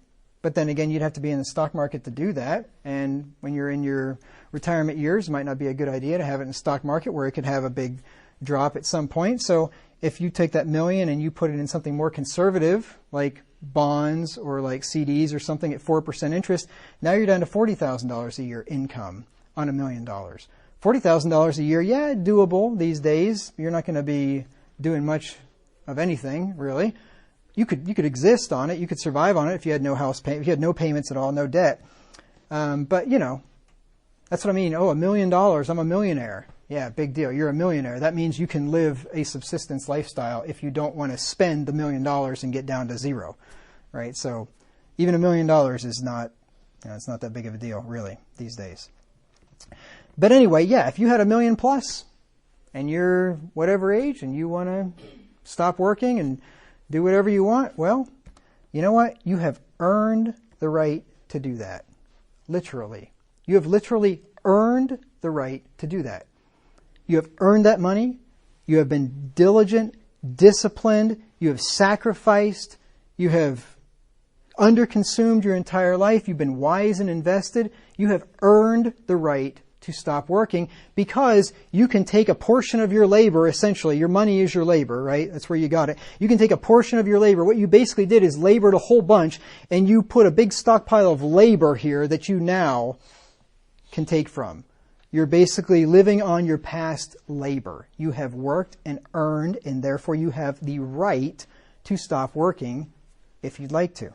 [SPEAKER 1] But then again, you'd have to be in the stock market to do that. And when you're in your retirement years, it might not be a good idea to have it in the stock market where it could have a big drop at some point. So if you take that $1 million and you put it in something more conservative, like bonds or like CDs or something at 4% interest, now you're down to $40,000 a year income on $1 million. $40,000 a year, yeah, doable these days. You're not going to be doing much of anything, really. You could exist on it. You could survive on it if you had no house payment, if you had no payments at all, no debt. But that's what I mean. Oh, $1 million, I'm a millionaire. Yeah, big deal. You're a millionaire. That means you can live a subsistence lifestyle if you don't want to spend the $1 million and get down to zero, right? So even $1 million is not, it's not that big of a deal, really, these days. But anyway, yeah, if you had $1 million plus and you're whatever age and you want to stop working and do whatever you want, well, you know what? You have earned the right to do that. Literally. You have literally earned the right to do that. You have earned that money. You have been diligent, disciplined. You have sacrificed. You have underconsumed your entire life. You've been wise and invested. You have earned the right to stop working because you can take a portion of your labor, essentially. Your money is your labor, right? That's where you got it. You can take a portion of your labor. What you basically did is labored a whole bunch, and you put a big stockpile of labor here that you now can take from. You're basically living on your past labor. You have worked and earned, and therefore you have the right to stop working if you'd like to.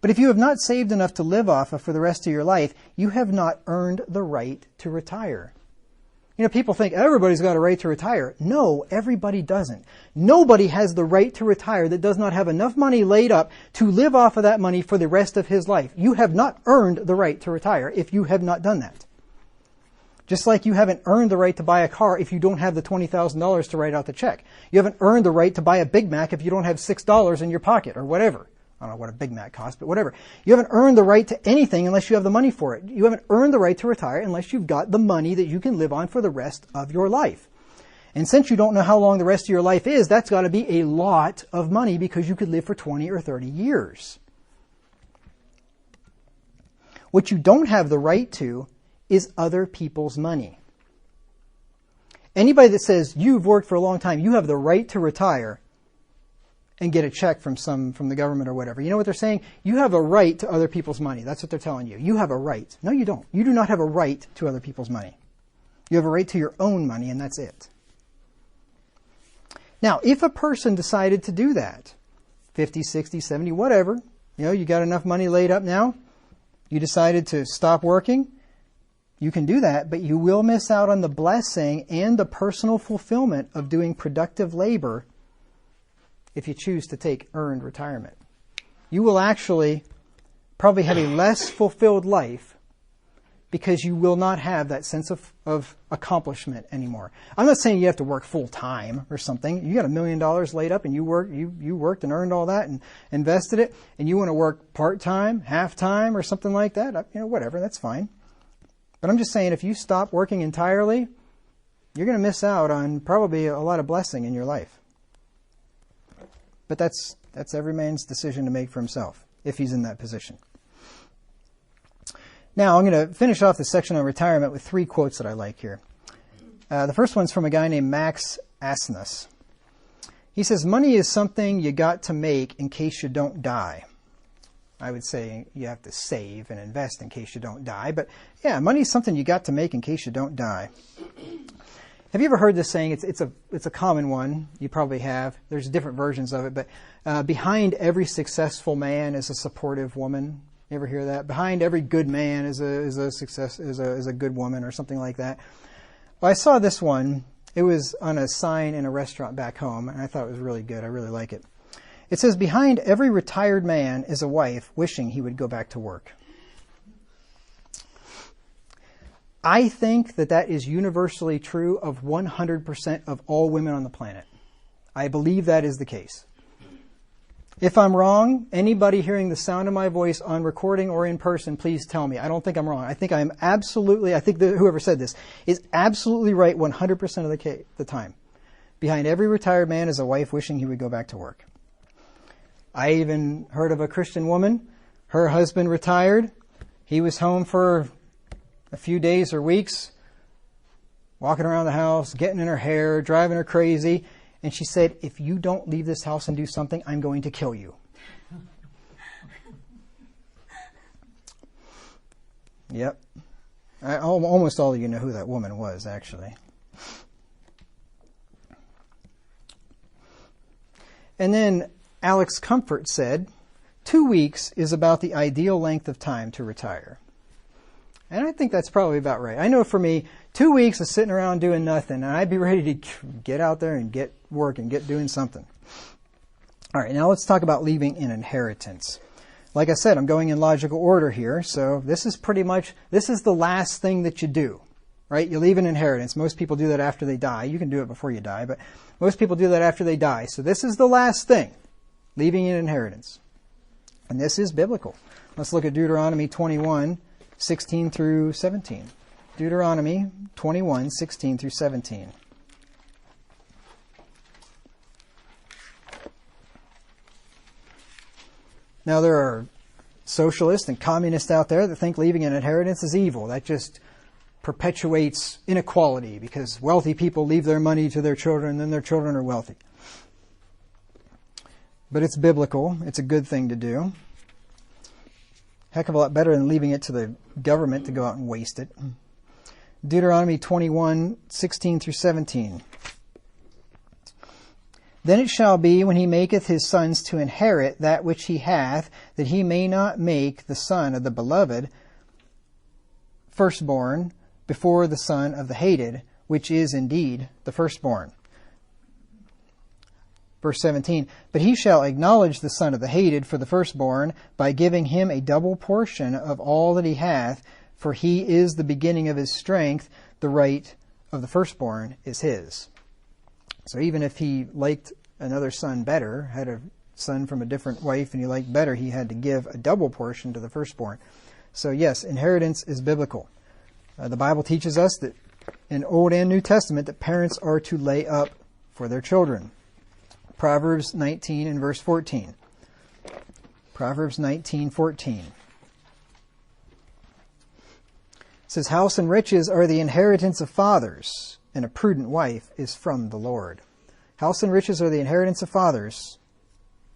[SPEAKER 1] But if you have not saved enough to live off of for the rest of your life, you have not earned the right to retire. You know, people think everybody's got a right to retire. No, everybody doesn't. Nobody has the right to retire that does not have enough money laid up to live off of that money for the rest of his life. You have not earned the right to retire if you have not done that. Just like you haven't earned the right to buy a car if you don't have the $20,000 to write out the check. You haven't earned the right to buy a Big Mac if you don't have $6 in your pocket or whatever. I don't know what a Big Mac costs, but whatever. You haven't earned the right to anything unless you have the money for it. You haven't earned the right to retire unless you've got the money that you can live on for the rest of your life. And since you don't know how long the rest of your life is, that's got to be a lot of money because you could live for 20 or 30 years. What you don't have the right to is other people's money. Anybody that says you've worked for a long time, you have the right to retire and get a check from the government or whatever. You know what they're saying? You have a right to other people's money. That's what they're telling you. You have a right. No, you don't. You do not have a right to other people's money. You have a right to your own money, and that's it. Now, if a person decided to do that, 50, 60, 70, whatever, you got enough money laid up now, you decided to stop working, you can do that, but you will miss out on the blessing and the personal fulfillment of doing productive labor if you choose to take earned retirement. You will actually probably have a less fulfilled life because you will not have that sense of accomplishment anymore. I'm not saying you have to work full time or something. You got $1 million laid up and you worked and earned all that and invested it, and you want to work part-time, half-time or something like that, whatever, that's fine. But I'm just saying if you stop working entirely, you're going to miss out on probably a lot of blessing in your life. But that's every man's decision to make for himself, if he's in that position. Now, I'm going to finish off this section on retirement with 3 quotes that I like here. The first one's from a guy named Max Asness. He says, money is something you got to make in case you don't die. I would say you have to save and invest in case you don't die. But yeah, money is something you got to make in case you don't die. Have you ever heard this saying? It's a common one. You probably have. There's different versions of it, but behind every successful man is a supportive woman. You ever hear that? Behind every good man is a good woman, or something like that. Well, I saw this one. It was on a sign in a restaurant back home, and I thought it was really good. I really like it. It says, behind every retired man is a wife wishing he would go back to work. I think that is universally true of 100% of all women on the planet. I believe that is the case. If I'm wrong, anybody hearing the sound of my voice on recording or in person, please tell me. I don't think I'm wrong. I think whoever said this is absolutely right 100% of the time. Behind every retired man is a wife wishing he would go back to work. I even heard of a Christian woman. Her husband retired. He was home for a few days or weeks, walking around the house, getting in her hair, driving her crazy. And she said, if you don't leave this house and do something, I'm going to kill you. Yep. Almost all of you know who that woman was, actually. And then Alex Comfort said, 2 weeks is about the ideal length of time to retire. And I think that's probably about right. I know for me, 2 weeks of sitting around doing nothing, and I'd be ready to get out there and get working, get doing something. All right, now let's talk about leaving an inheritance. Like I said, I'm going in logical order here, so this is the last thing that you do, right? You leave an inheritance. Most people do that after they die. You can do it before you die, but most people do that after they die. So this is the last thing, leaving an inheritance. And this is biblical. Let's look at Deuteronomy 21, 16 through 17. Deuteronomy 21, 16 through 17. Now, there are socialists and communists out there that think leaving an inheritance is evil. That just perpetuates inequality because wealthy people leave their money to their children and then their children are wealthy. But it's biblical. It's a good thing to do. Heck of a lot better than leaving it to the government to go out and waste it. Deuteronomy 21, 16 through 17. Then it shall be, when he maketh his sons to inherit that which he hath, that he may not make the son of the beloved firstborn before the son of the hated, which is indeed the firstborn. Verse 17, but he shall acknowledge the son of the hated for the firstborn by giving him a double portion of all that he hath, for he is the beginning of his strength. The right of the firstborn is his. So even if he liked another son better, had a son from a different wife and he liked better, he had to give a double portion to the firstborn. So yes, inheritance is biblical. The Bible teaches us that in Old and New Testament that parents are to lay up for their children. Proverbs 19 and verse 14. Proverbs 19:14. It says, house and riches are the inheritance of fathers, and a prudent wife is from the Lord. House and riches are the inheritance of fathers.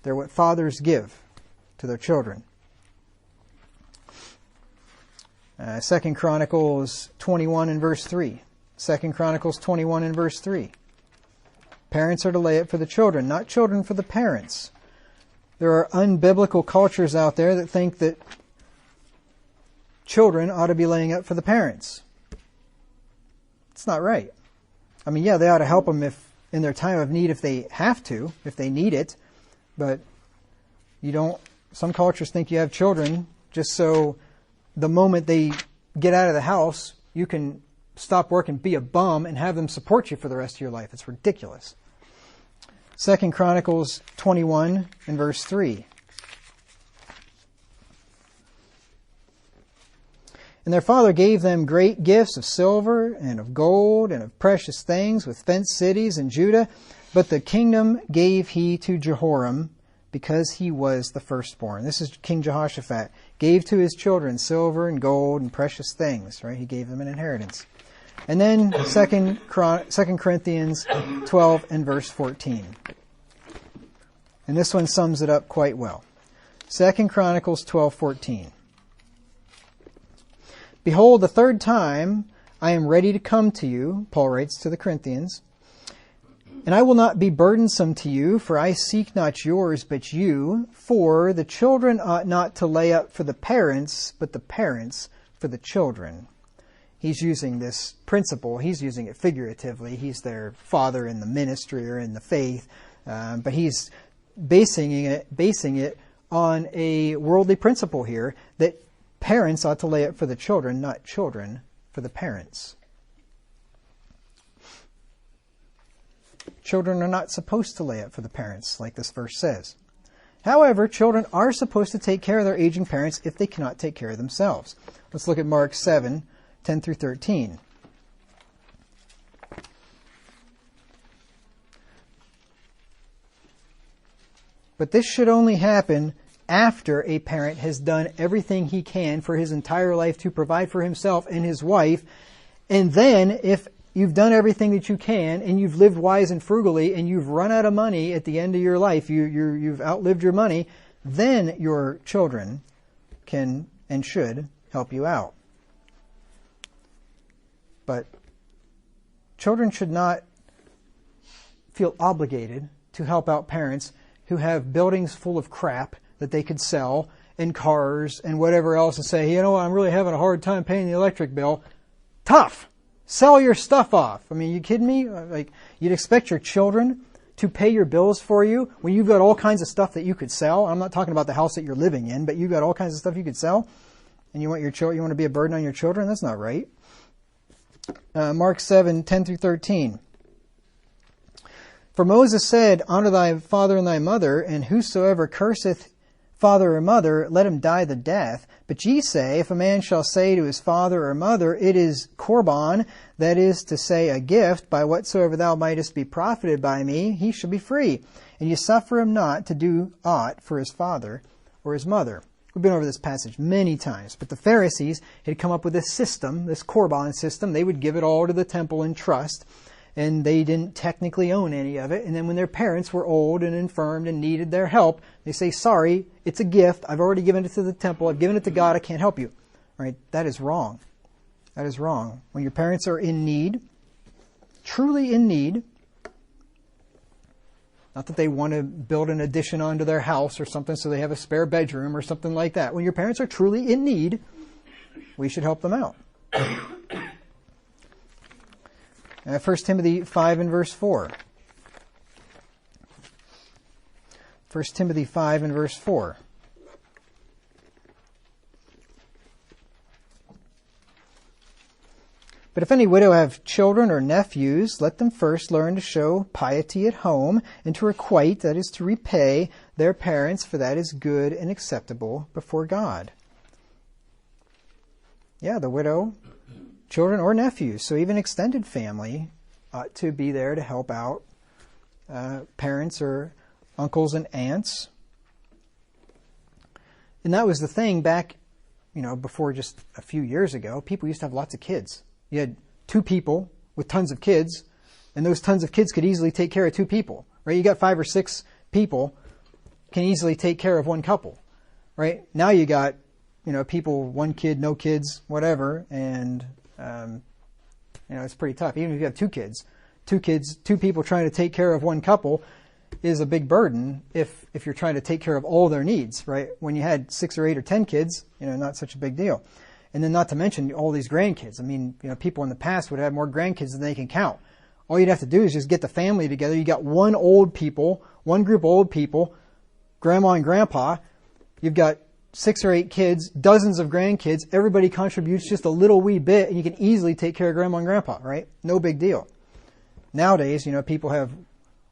[SPEAKER 1] They're what fathers give to their children. 2 Chronicles 21 and verse 3. 2 Chronicles 21 and verse 3. Parents are to lay up for the children, not children for the parents. There are unbiblical cultures out there that think that children ought to be laying up for the parents. It's not right. I mean, yeah, they ought to help them if in their time of need if they have to, if they need it. But you don't, some cultures think you have children just so the moment they get out of the house, you can stop work and be a bum and have them support you for the rest of your life. It's ridiculous. 2 Chronicles 21 and verse 3. And their father gave them great gifts of silver and of gold and of precious things with fenced cities in Judah. But the kingdom gave he to Jehoram because he was the firstborn. This is King Jehoshaphat. Gave to his children silver and gold and precious things, right? He gave them an inheritance. And then 2 Corinthians 12 and verse 14. And this one sums it up quite well. 2 Chronicles 12:14. Behold, the third time I am ready to come to you, Paul writes to the Corinthians, and I will not be burdensome to you, for I seek not yours, but you. For the children ought not to lay up for the parents, but the parents for the children. He's using this principle. He's using it figuratively. He's their father in the ministry or in the faith. But he's basing it on a worldly principle here that parents ought to lay up for the children, not children for the parents. Children are not supposed to lay up for the parents, like this verse says. However, children are supposed to take care of their aging parents if they cannot take care of themselves. Let's look at Mark 7, 10 through 13. But this should only happen after a parent has done everything he can for his entire life to provide for himself and his wife. And then, if you've done everything that you can and you've lived wise and frugally and you've run out of money at the end of your life, you've outlived your money, then your children can and should help you out. But children should not feel obligated to help out parents who have buildings full of crap that they could sell and cars and whatever else and say, you know what, I'm really having a hard time paying the electric bill. Tough! Sell your stuff off. I mean, you kidding me? Like, you'd expect your children to pay your bills for you when you've got all kinds of stuff that you could sell. I'm not talking about the house that you're living in, but you've got all kinds of stuff you could sell, and you want to be a burden on your children? That's not right. Mark 7, 10 through 13. For Moses said, honor thy father and thy mother, and whosoever curseth father or mother, let him die the death. But ye say, if a man shall say to his father or mother, it is korban, that is to say, a gift, by whatsoever thou mightest be profited by me, he shall be free. And ye suffer him not to do aught for his father or his mother. We've been over this passage many times, but the Pharisees had come up with this system, this korban system. They would give it all to the temple in trust, and they didn't technically own any of it. And then when their parents were old and infirmed and needed their help, they say, sorry, it's a gift. I've already given it to the temple. I've given it to God. I can't help you. All right? That is wrong. That is wrong. When your parents are in need, truly in need, not that they want to build an addition onto their house or something so they have a spare bedroom or something like that. When your parents are truly in need, we should help them out. 1 Timothy 5 and verse 4. 1 Timothy 5 and verse 4. But if any widow have children or nephews, let them first learn to show piety at home, and to requite, that is, to repay their parents, for that is good and acceptable before God. Yeah, the widow, children or nephews, so even extended family ought to be there to help out parents or uncles and aunts. And that was the thing back, before just a few years ago. People used to have lots of kids. You had two people with tons of kids, and those tons of kids could easily take care of two people, right? You got 5 or 6 people can easily take care of one couple, right? Now you got, people, one kid, no kids, whatever, and, it's pretty tough. Even if you have two kids, two people trying to take care of one couple is a big burden if you're trying to take care of all their needs, right? When you had 6 or 8 or 10 kids, not such a big deal. And then not to mention all these grandkids. I mean, people in the past would have more grandkids than they can count. All you'd have to do is just get the family together. You got one group of old people, grandma and grandpa. You've got 6 or 8 kids, dozens of grandkids. Everybody contributes just a little wee bit, and you can easily take care of grandma and grandpa, right? No big deal. Nowadays, people have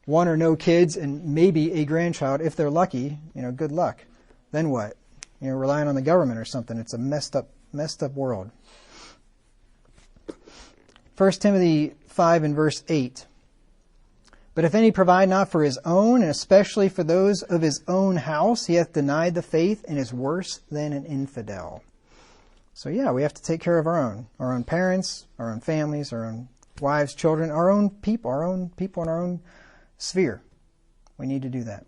[SPEAKER 1] 1 or no kids and maybe a grandchild if they're lucky. Good luck. Then what? Relying on the government or something. It's a messed up world. 1 Timothy 5 and verse 8. But if any provide not for his own, and especially for those of his own house, he hath denied the faith and is worse than an infidel. So yeah, we have to take care of our own parents, our own families, our own wives, children, our own people in our own sphere. We need to do that.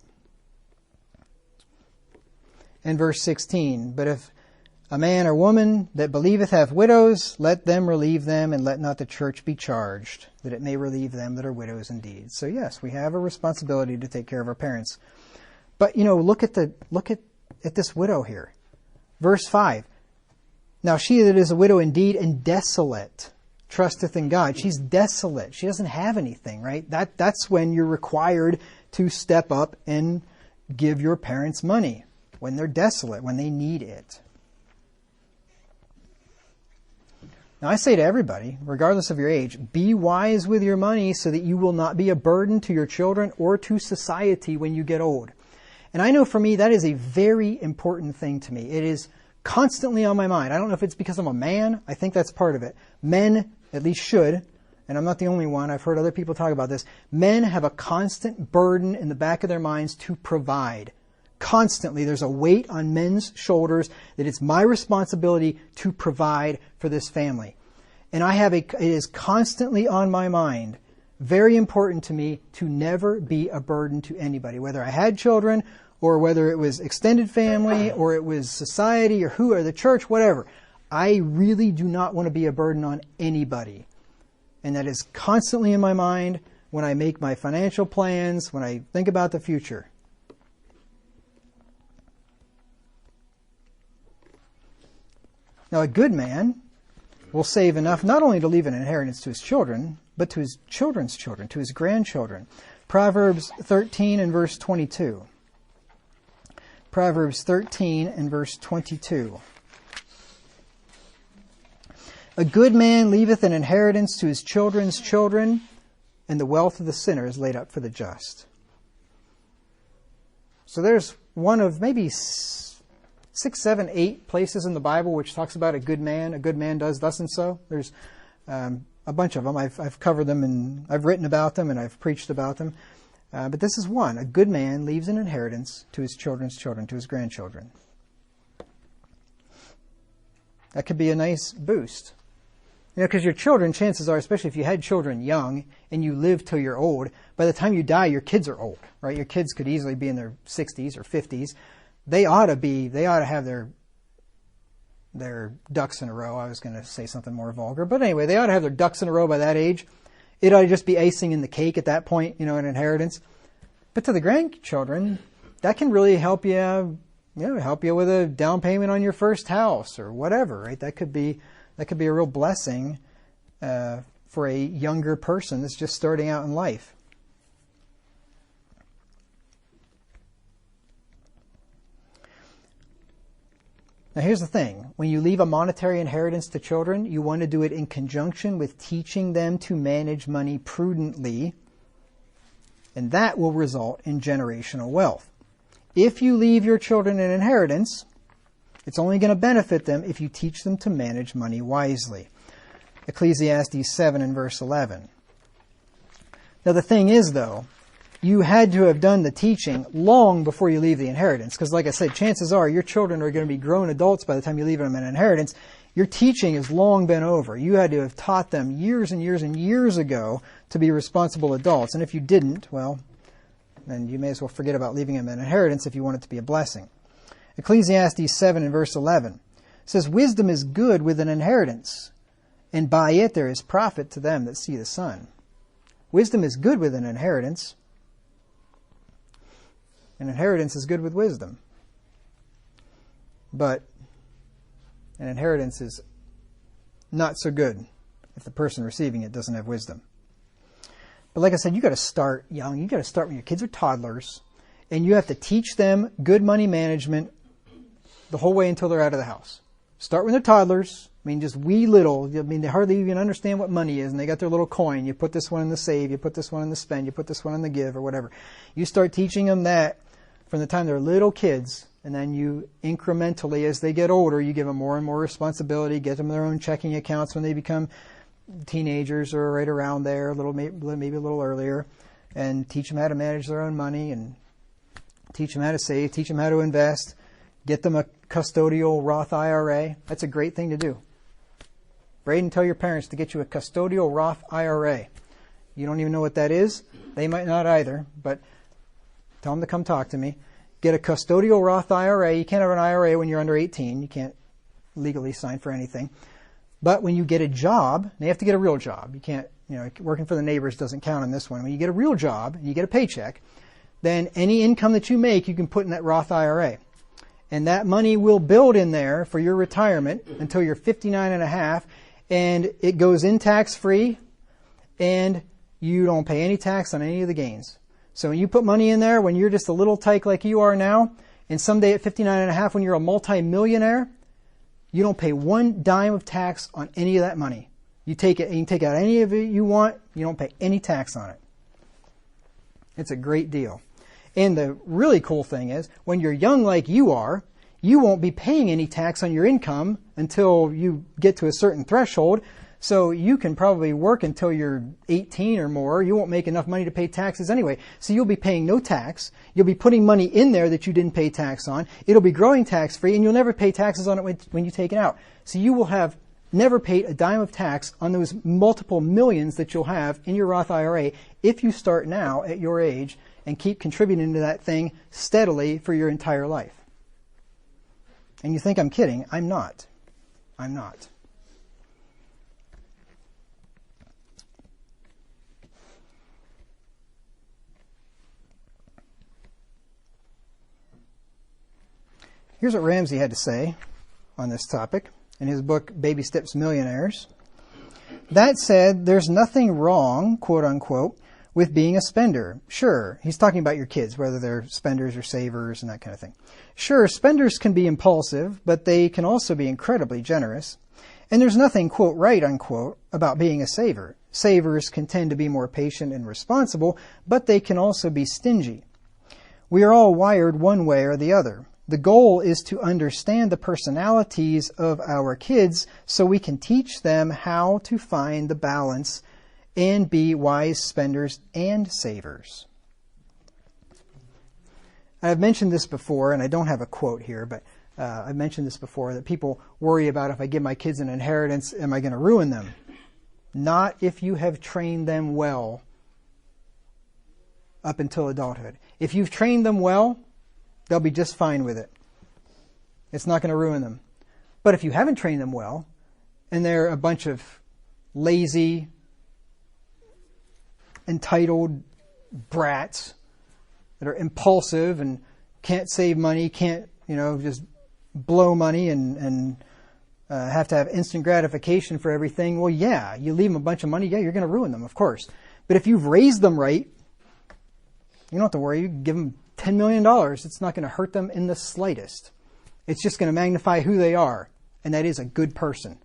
[SPEAKER 1] And verse 16, but if a man or woman that believeth have widows, let them relieve them, and let not the church be charged, that it may relieve them that are widows indeed. So yes, we have a responsibility to take care of our parents. But look at this widow here. Verse 5. Now she that is a widow indeed and desolate trusteth in God. She's desolate. She doesn't have anything, right? That's when you're required to step up and give your parents money. When they're desolate, when they need it. Now I say to everybody, regardless of your age, be wise with your money so that you will not be a burden to your children or to society when you get old. And I know for me that is a very important thing to me. It is constantly on my mind. I don't know if it's because I'm a man. I think that's part of it. Men at least should, and I'm not the only one. I've heard other people talk about this. Men have a constant burden in the back of their minds to provide. Constantly, there's a weight on men's shoulders that it's my responsibility to provide for this family. And it is constantly on my mind, very important to me, to never be a burden to anybody, whether I had children or whether it was extended family or it was society or the church, whatever. I really do not want to be a burden on anybody. And that is constantly in my mind when I make my financial plans, when I think about the future. Now, a good man will save enough not only to leave an inheritance to his children, but to his children's children, to his grandchildren. Proverbs 13 and verse 22. Proverbs 13 and verse 22. A good man leaveth an inheritance to his children's children, and the wealth of the sinner is laid up for the just. So there's one of maybe 6, 7, 8 places in the Bible which talks about a good man. A good man does thus and so. There's a bunch of them. I've covered them and I've written about them and I've preached about them. But this is one. A good man leaves an inheritance to his children's children, to his grandchildren. That could be a nice boost. Because your children, chances are, especially if you had children young and you live till you're old, by the time you die, your kids are old, right? Your kids could easily be in their 60s or 50s. They ought to have their ducks in a row. I was going to say something more vulgar, but anyway, they ought to have their ducks in a row by that age. It ought to just be icing in the cake at that point, an inheritance. But to the grandchildren, that can really help you with a down payment on your first house or whatever, right? That could be a real blessing for a younger person that's just starting out in life. Now here's the thing. When you leave a monetary inheritance to children, you want to do it in conjunction with teaching them to manage money prudently, and that will result in generational wealth. If you leave your children an inheritance, it's only going to benefit them if you teach them to manage money wisely. Ecclesiastes 7 and verse 11. Now the thing is, though, you had to have done the teaching long before you leave the inheritance. Because like I said, chances are your children are going to be grown adults by the time you leave them an inheritance. Your teaching has long been over. You had to have taught them years and years and years ago to be responsible adults. And if you didn't, well, then you may as well forget about leaving them an inheritance if you want it to be a blessing. Ecclesiastes 7 and verse 11 says, "Wisdom is good with an inheritance, and by it there is profit to them that see the sun." Wisdom is good with an inheritance. An inheritance is good with wisdom. But an inheritance is not so good if the person receiving it doesn't have wisdom. But like I said, you got to start young. You got to start when your kids are toddlers, and you have to teach them good money management the whole way until they're out of the house. Start when they're toddlers. I mean, just wee little. I mean, they hardly even understand what money is, and they got their little coin. You put this one in the save, you put this one in the spend, you put this one in the give, or whatever. You start teaching them that from the time they're little kids, and then you incrementally, as they get older, you give them more and more responsibility, get them their own checking accounts when they become teenagers or right around there, maybe a little earlier, and teach them how to manage their own money, and teach them how to save, teach them how to invest, get them a custodial Roth IRA. That's a great thing to do. Braden, tell your parents to get you a custodial Roth IRA. You don't even know what that is. They might not either, but tell them to come talk to me. Get a custodial Roth IRA. You can't have an IRA when you're under 18. You can't legally sign for anything. But when you get a job, you have to get a real job. You can't, working for the neighbors doesn't count on this one. When you get a real job and you get a paycheck, then any income that you make, you can put in that Roth IRA. And that money will build in there for your retirement until you're 59 and a half, and it goes in tax-free, and you don't pay any tax on any of the gains. So when you put money in there, when you're just a little tyke like you are now, and someday at 59 and a half when you're a multi-millionaire, you don't pay one dime of tax on any of that money. You take it, and you can take out any of it you want, you don't pay any tax on it. It's a great deal. And the really cool thing is, when you're young like you are, you won't be paying any tax on your income until you get to a certain threshold. So you can probably work until you're 18 or more. You won't make enough money to pay taxes anyway. So you'll be paying no tax. You'll be putting money in there that you didn't pay tax on. It'll be growing tax-free, and you'll never pay taxes on it when you take it out. So you will have never paid a dime of tax on those multiple millions that you'll have in your Roth IRA if you start now at your age and keep contributing to that thing steadily for your entire life. And you think I'm kidding. I'm not. I'm not. Here's what Ramsey had to say on this topic in his book, Baby Steps Millionaires. That said, there's nothing wrong, quote unquote, with being a spender. Sure, he's talking about your kids, whether they're spenders or savers and that kind of thing. Sure, spenders can be impulsive, but they can also be incredibly generous. And there's nothing, quote, right, unquote, about being a saver. Savers can tend to be more patient and responsible, but they can also be stingy. We are all wired one way or the other. The goal is to understand the personalities of our kids so we can teach them how to find the balance and be wise spenders and savers. I've mentioned this before, and I don't have a quote here, but I've mentioned this before, that people worry about, if I give my kids an inheritance, am I going to ruin them? Not if you have trained them well up until adulthood. If you've trained them well, they'll be just fine with it. It's not going to ruin them. But if you haven't trained them well, and they're a bunch of lazy, entitled brats that are impulsive and can't save money, can't, just blow money and have to have instant gratification for everything. Well, yeah, you leave them a bunch of money, yeah, you're going to ruin them, of course. But if you've raised them right, you don't have to worry. You give them $10 million. It's not going to hurt them in the slightest. It's just going to magnify who they are, and that is a good person.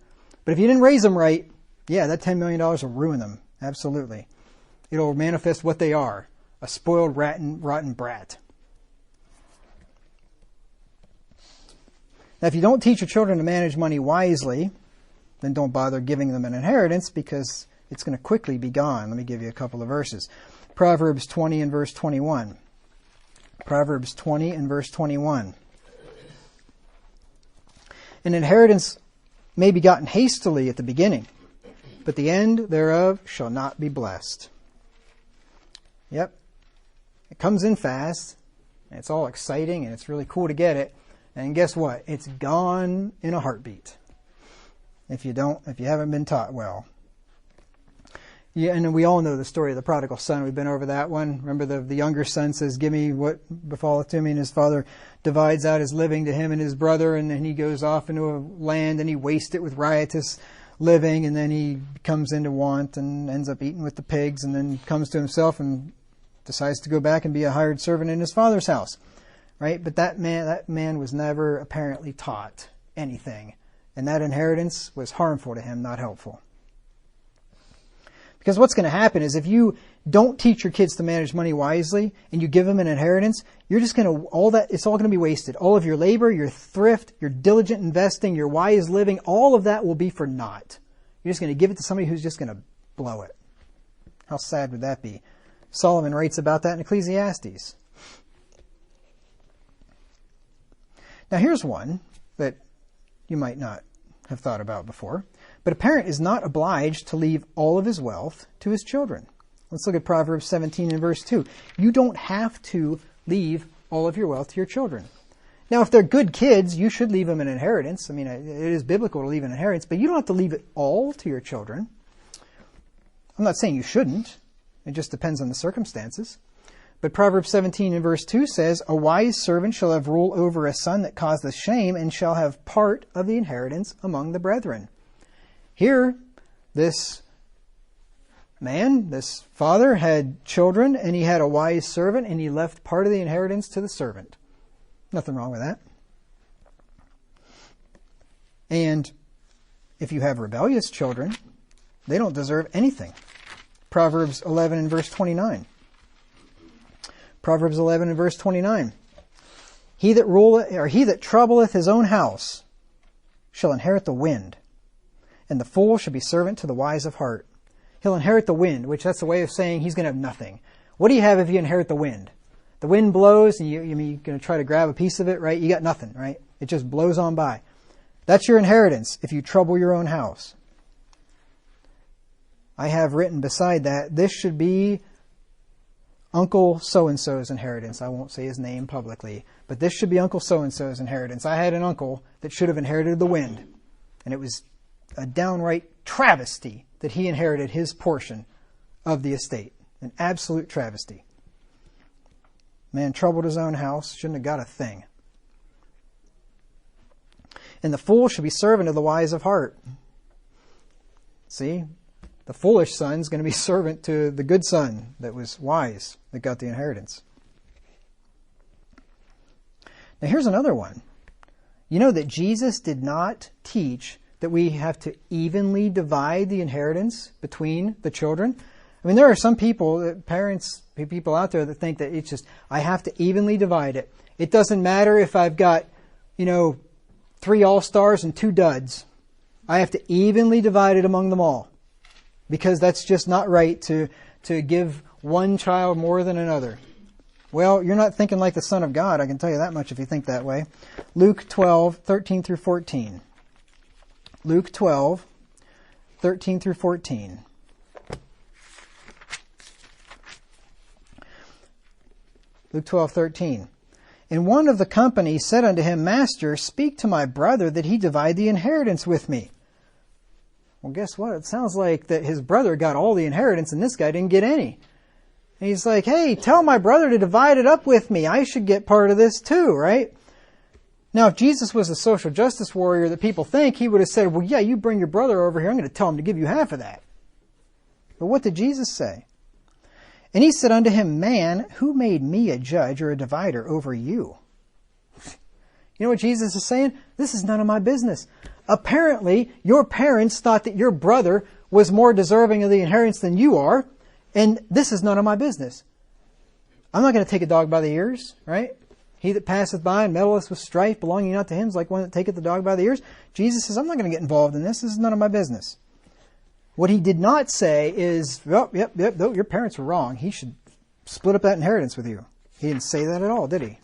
[SPEAKER 1] But if you didn't raise them right, yeah, that $10 million will ruin them. Absolutely. It'll manifest what they are, a spoiled, rotten brat. Now, if you don't teach your children to manage money wisely, then don't bother giving them an inheritance because it's going to quickly be gone. Let me give you a couple of verses. Proverbs 20 and verse 21. Proverbs 20 and verse 21. An inheritance may be gotten hastily at the beginning, but the end thereof shall not be blessed. Yep. It comes in fast, and it's all exciting, and it's really cool to get it. And guess what? It's gone in a heartbeat. If you haven't been taught well. Yeah, and we all know the story of the prodigal son. We've been over that one. Remember the younger son says, give me what befalleth to me. And his father divides out his living to him and his brother. And then he goes off into a land and he wastes it with riotous living. And then he comes into want and ends up eating with the pigs. And then comes to himself and decides to go back and be a hired servant in his father's house. Right? But that man was never apparently taught anything. And that inheritance was harmful to him, not helpful. Because what's going to happen is if you don't teach your kids to manage money wisely and you give them an inheritance, you're just going to, it's all going to be wasted. All of your labor, your thrift, your diligent investing, your wise living, all of that will be for naught. You're just going to give it to somebody who's just going to blow it. How sad would that be? Solomon writes about that in Ecclesiastes. Now here's one that you might not have thought about before. But a parent is not obliged to leave all of his wealth to his children. Let's look at Proverbs 17 and verse 2. You don't have to leave all of your wealth to your children. Now, if they're good kids, you should leave them an inheritance. I mean, it is biblical to leave an inheritance, but you don't have to leave it all to your children. I'm not saying you shouldn't. It just depends on the circumstances. But Proverbs 17 and verse 2 says, a wise servant shall have rule over a son that causeth shame, and shall have part of the inheritance among the brethren. Here, this father had children, and he had a wise servant, and he left part of the inheritance to the servant. Nothing wrong with that. And if you have rebellious children, they don't deserve anything. Proverbs 11 and verse 29. Proverbs 11 and verse 29. He that troubleth his own house shall inherit the wind, and the fool shall be servant to the wise of heart. He'll inherit the wind, which that's a way of saying he's going to have nothing. What do you have if you inherit the wind? The wind blows, and you're going to try to grab a piece of it, right? You got nothing, right? It just blows on by. That's your inheritance if you trouble your own house. I have written beside that, this should be Uncle so-and-so's inheritance. I won't say his name publicly, but this should be Uncle so-and-so's inheritance. I had an uncle that should have inherited the wind, and it was a downright travesty that he inherited his portion of the estate. An absolute travesty. Man troubled his own house, shouldn't have got a thing. And the fool shall be servant of the wise of heart. See? The foolish son's going to be servant to the good son that was wise, that got the inheritance. Now here's another one. You know that Jesus did not teach that we have to evenly divide the inheritance between the children. I mean, there are some people, parents, people out there that think that it's just, I have to evenly divide it. It doesn't matter if I've got, 3 all-stars and 2 duds. I have to evenly divide it among them all. Because that's just not right to give one child more than another. Well, you're not thinking like the Son of God, I can tell you that much if you think that way. Luke 12, 13 through 14. Luke 12, 13 through 14. Luke 12, 13. And one of the company said unto him, Master, speak to my brother that he divide the inheritance with me. Well, guess what? It sounds like that his brother got all the inheritance and this guy didn't get any. And he's like, hey, tell my brother to divide it up with me. I should get part of this too, right? Now, if Jesus was a social justice warrior that people think, he would have said, well, yeah, you bring your brother over here. I'm going to tell him to give you half of that. But what did Jesus say? And he said unto him, man, who made me a judge or a divider over you? You know what Jesus is saying? This is none of my business. Apparently, your parents thought that your brother was more deserving of the inheritance than you are, and this is none of my business. I'm not going to take a dog by the ears, right? He that passeth by and meddleth with strife belonging not to him is like one that taketh the dog by the ears. Jesus says, I'm not going to get involved in this. This is none of my business. What he did not say is, oh, yep, no, your parents were wrong. He should split up that inheritance with you. He didn't say that at all, did he?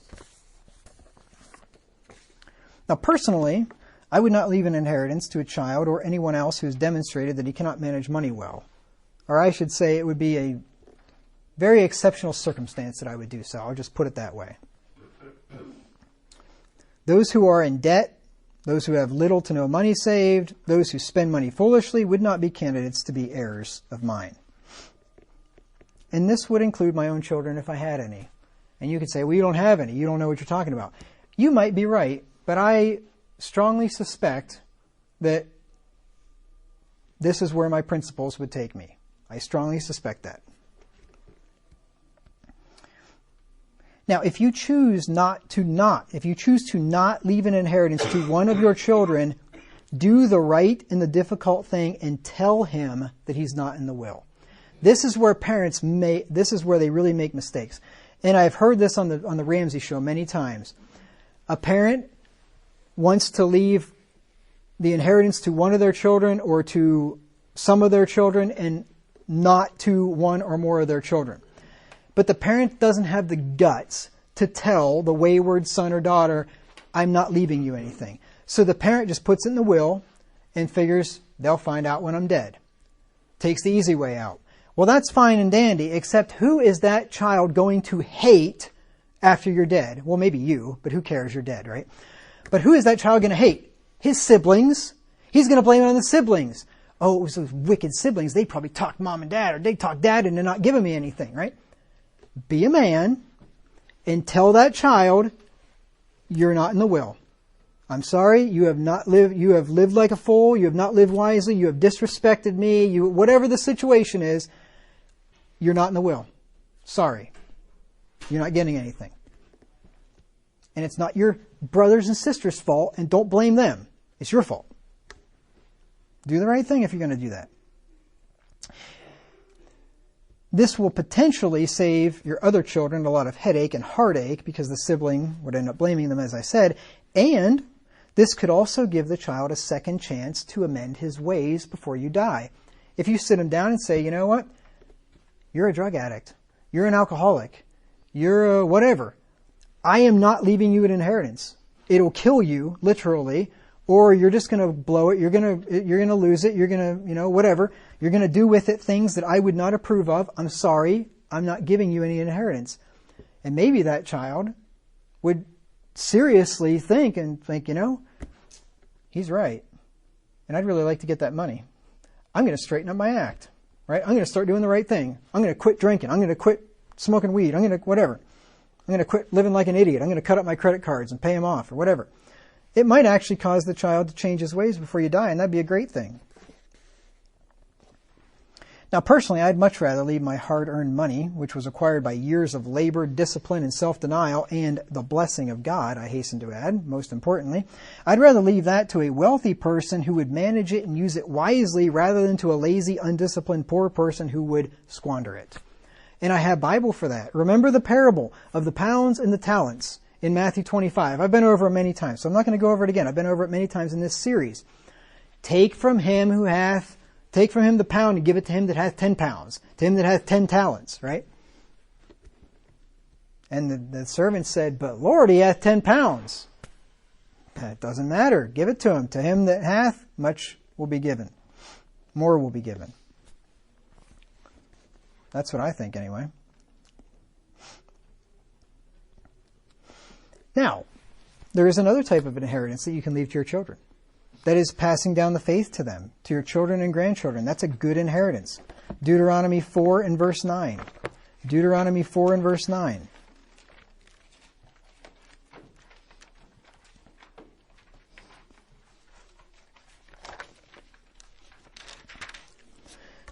[SPEAKER 1] Now, personally, I would not leave an inheritance to a child or anyone else who has demonstrated that he cannot manage money well. Or I should say it would be a very exceptional circumstance that I would do so. I'll just put it that way. Those who are in debt, those who have little to no money saved, those who spend money foolishly would not be candidates to be heirs of mine. And this would include my own children if I had any. And you could say, well, you don't have any. You don't know what you're talking about. You might be right, but I strongly suspect that this is where my principles would take me. I strongly suspect that. Now, if you choose to not leave an inheritance to one of your children, do the right and the difficult thing and tell him that he's not in the will. This is where this is where they really make mistakes. And I've heard this on the Ramsey show many times. A parent wants to leave the inheritance to one of their children or to some of their children and not to one or more of their children. But the parent doesn't have the guts to tell the wayward son or daughter, I'm not leaving you anything. So the parent just puts it in the will and figures they'll find out when I'm dead. Takes the easy way out. Well, that's fine and dandy, except who is that child going to hate after you're dead? Well, maybe you, but who cares? You're dead, right? But who is that child going to hate? His siblings. He's going to blame it on the siblings. Oh, it was those wicked siblings. They probably talked mom and dad, or they talked dad into not giving me anything, right? Be a man and tell that child you're not in the will. I'm sorry, you have lived like a fool, you have not lived wisely, you have disrespected me, whatever the situation is, you're not in the will. Sorry. You're not getting anything. And it's not your brothers and sisters' fault, and don't blame them. It's your fault. Do the right thing if you're going to do that. This will potentially save your other children a lot of headache and heartache because the sibling would end up blaming them, as I said. And this could also give the child a second chance to amend his ways before you die. If you sit him down and say, you know what? You're a drug addict. You're an alcoholic. You're a whatever. I am not leaving you an inheritance. It'll kill you, literally, or you're just going to blow it. You're going to lose it. You're going to, whatever. You're going to do with it things that I would not approve of. I'm sorry. I'm not giving you any inheritance. And maybe that child would seriously think, he's right. And I'd really like to get that money. I'm going to straighten up my act, right? I'm going to start doing the right thing. I'm going to quit drinking. I'm going to quit smoking weed. I'm going to whatever. I'm going to quit living like an idiot. I'm going to cut up my credit cards and pay them off or whatever. It might actually cause the child to change his ways before you die, and that'd be a great thing. Now, personally, I'd much rather leave my hard-earned money, which was acquired by years of labor, discipline, and self-denial, and the blessing of God, I hasten to add, most importantly. I'd rather leave that to a wealthy person who would manage it and use it wisely rather than to a lazy, undisciplined, poor person who would squander it. And I have Bible for that. Remember the parable of the pounds and the talents in Matthew 25. I've been over it many times, so I'm not going to go over it again. I've been over it many times in this series. Take from him the pound and give it to him that hath 10 pounds, to him that hath 10 talents, right? And the servant said, but Lord, he hath 10 pounds. It doesn't matter. Give it to him. To him that hath, much will be given. More will be given. That's what I think anyway. Now, there is another type of inheritance that you can leave to your children. That is passing down the faith to them, to your children and grandchildren. That's a good inheritance. Deuteronomy 4 and verse 9. Deuteronomy 4 and verse 9.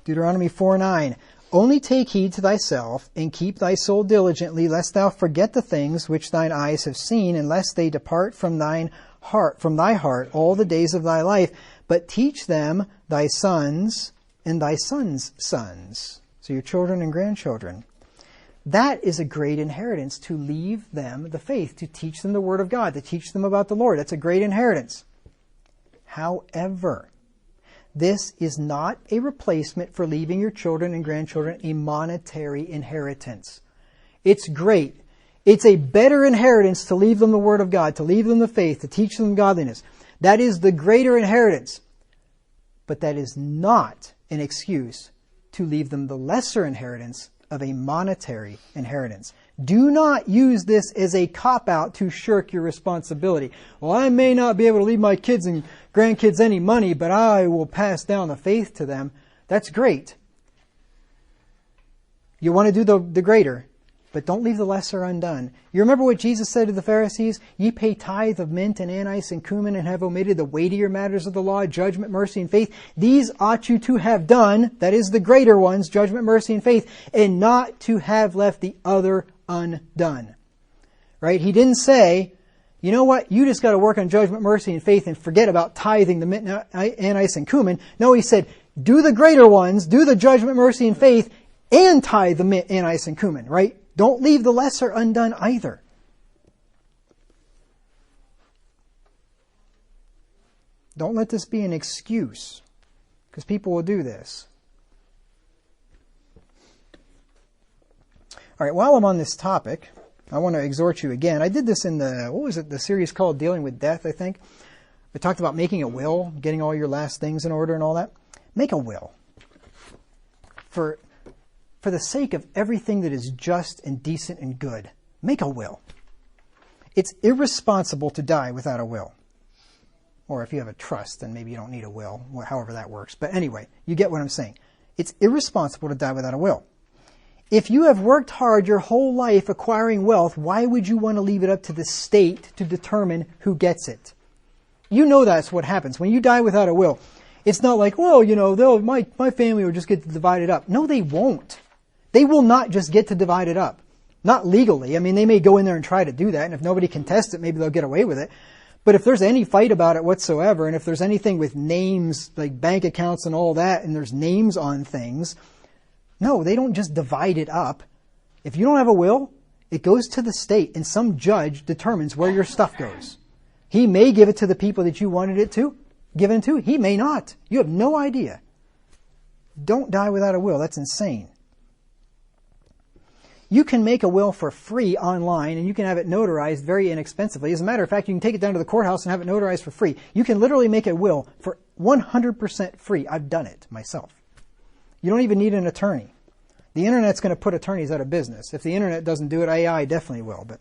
[SPEAKER 1] Deuteronomy 4:9. Only take heed to thyself, and keep thy soul diligently, lest thou forget the things which thine eyes have seen, and lest they depart from thy heart all the days of thy life. But teach them thy sons and thy sons' sons. So your children and grandchildren. That is a great inheritance, to leave them the faith, to teach them the Word of God, to teach them about the Lord. That's a great inheritance. However, this is not a replacement for leaving your children and grandchildren a monetary inheritance. It's great. It's a better inheritance to leave them the Word of God, to leave them the faith, to teach them godliness. That is the greater inheritance. But that is not an excuse to leave them the lesser inheritance of a monetary inheritance. Do not use this as a cop-out to shirk your responsibility. Well, I may not be able to leave my kids and grandkids any money, but I will pass down the faith to them. That's great. You want to do the greater, but don't leave the lesser undone. You remember what Jesus said to the Pharisees? Ye pay tithe of mint and anise and cumin, and have omitted the weightier matters of the law, judgment, mercy, and faith. These ought you to have done, that is the greater ones, judgment, mercy, and faith, and not to have left the other undone. Right? He didn't say, you know what, you just got to work on judgment, mercy, and faith and forget about tithing the mint, anise, and cumin. No, he said, do the greater ones, do the judgment, mercy, and faith, and tithe the mint, anise, and cumin. Right? Don't leave the lesser undone either. Don't let this be an excuse, because people will do this. All right, while I'm on this topic, I want to exhort you again. I did this in the series called Dealing with Death, I think. I talked about making a will, getting all your last things in order and all that. Make a will. For the sake of everything that is just and decent and good, make a will. It's irresponsible to die without a will. Or if you have a trust, then maybe you don't need a will, however that works. But anyway, you get what I'm saying. It's irresponsible to die without a will. If you have worked hard your whole life acquiring wealth, why would you want to leave it up to the state to determine who gets it? You know that's what happens. When you die without a will, it's not like, well, you know, my family will just get to divide it up. No, they won't. They will not just get to divide it up. Not legally. I mean, they may go in there and try to do that, and if nobody contests it, maybe they'll get away with it. But if there's any fight about it whatsoever, and if there's anything with names, like bank accounts and all that, and there's names on things, no, they don't just divide it up. If you don't have a will, it goes to the state, and some judge determines where your stuff goes. He may give it to the people that you wanted it to, given to. He may not. You have no idea. Don't die without a will. That's insane. You can make a will for free online, and you can have it notarized very inexpensively. As a matter of fact, you can take it down to the courthouse and have it notarized for free. You can literally make a will for 100% free. I've done it myself. You don't even need an attorney. The internet's going to put attorneys out of business. If the internet doesn't do it, AI definitely will, but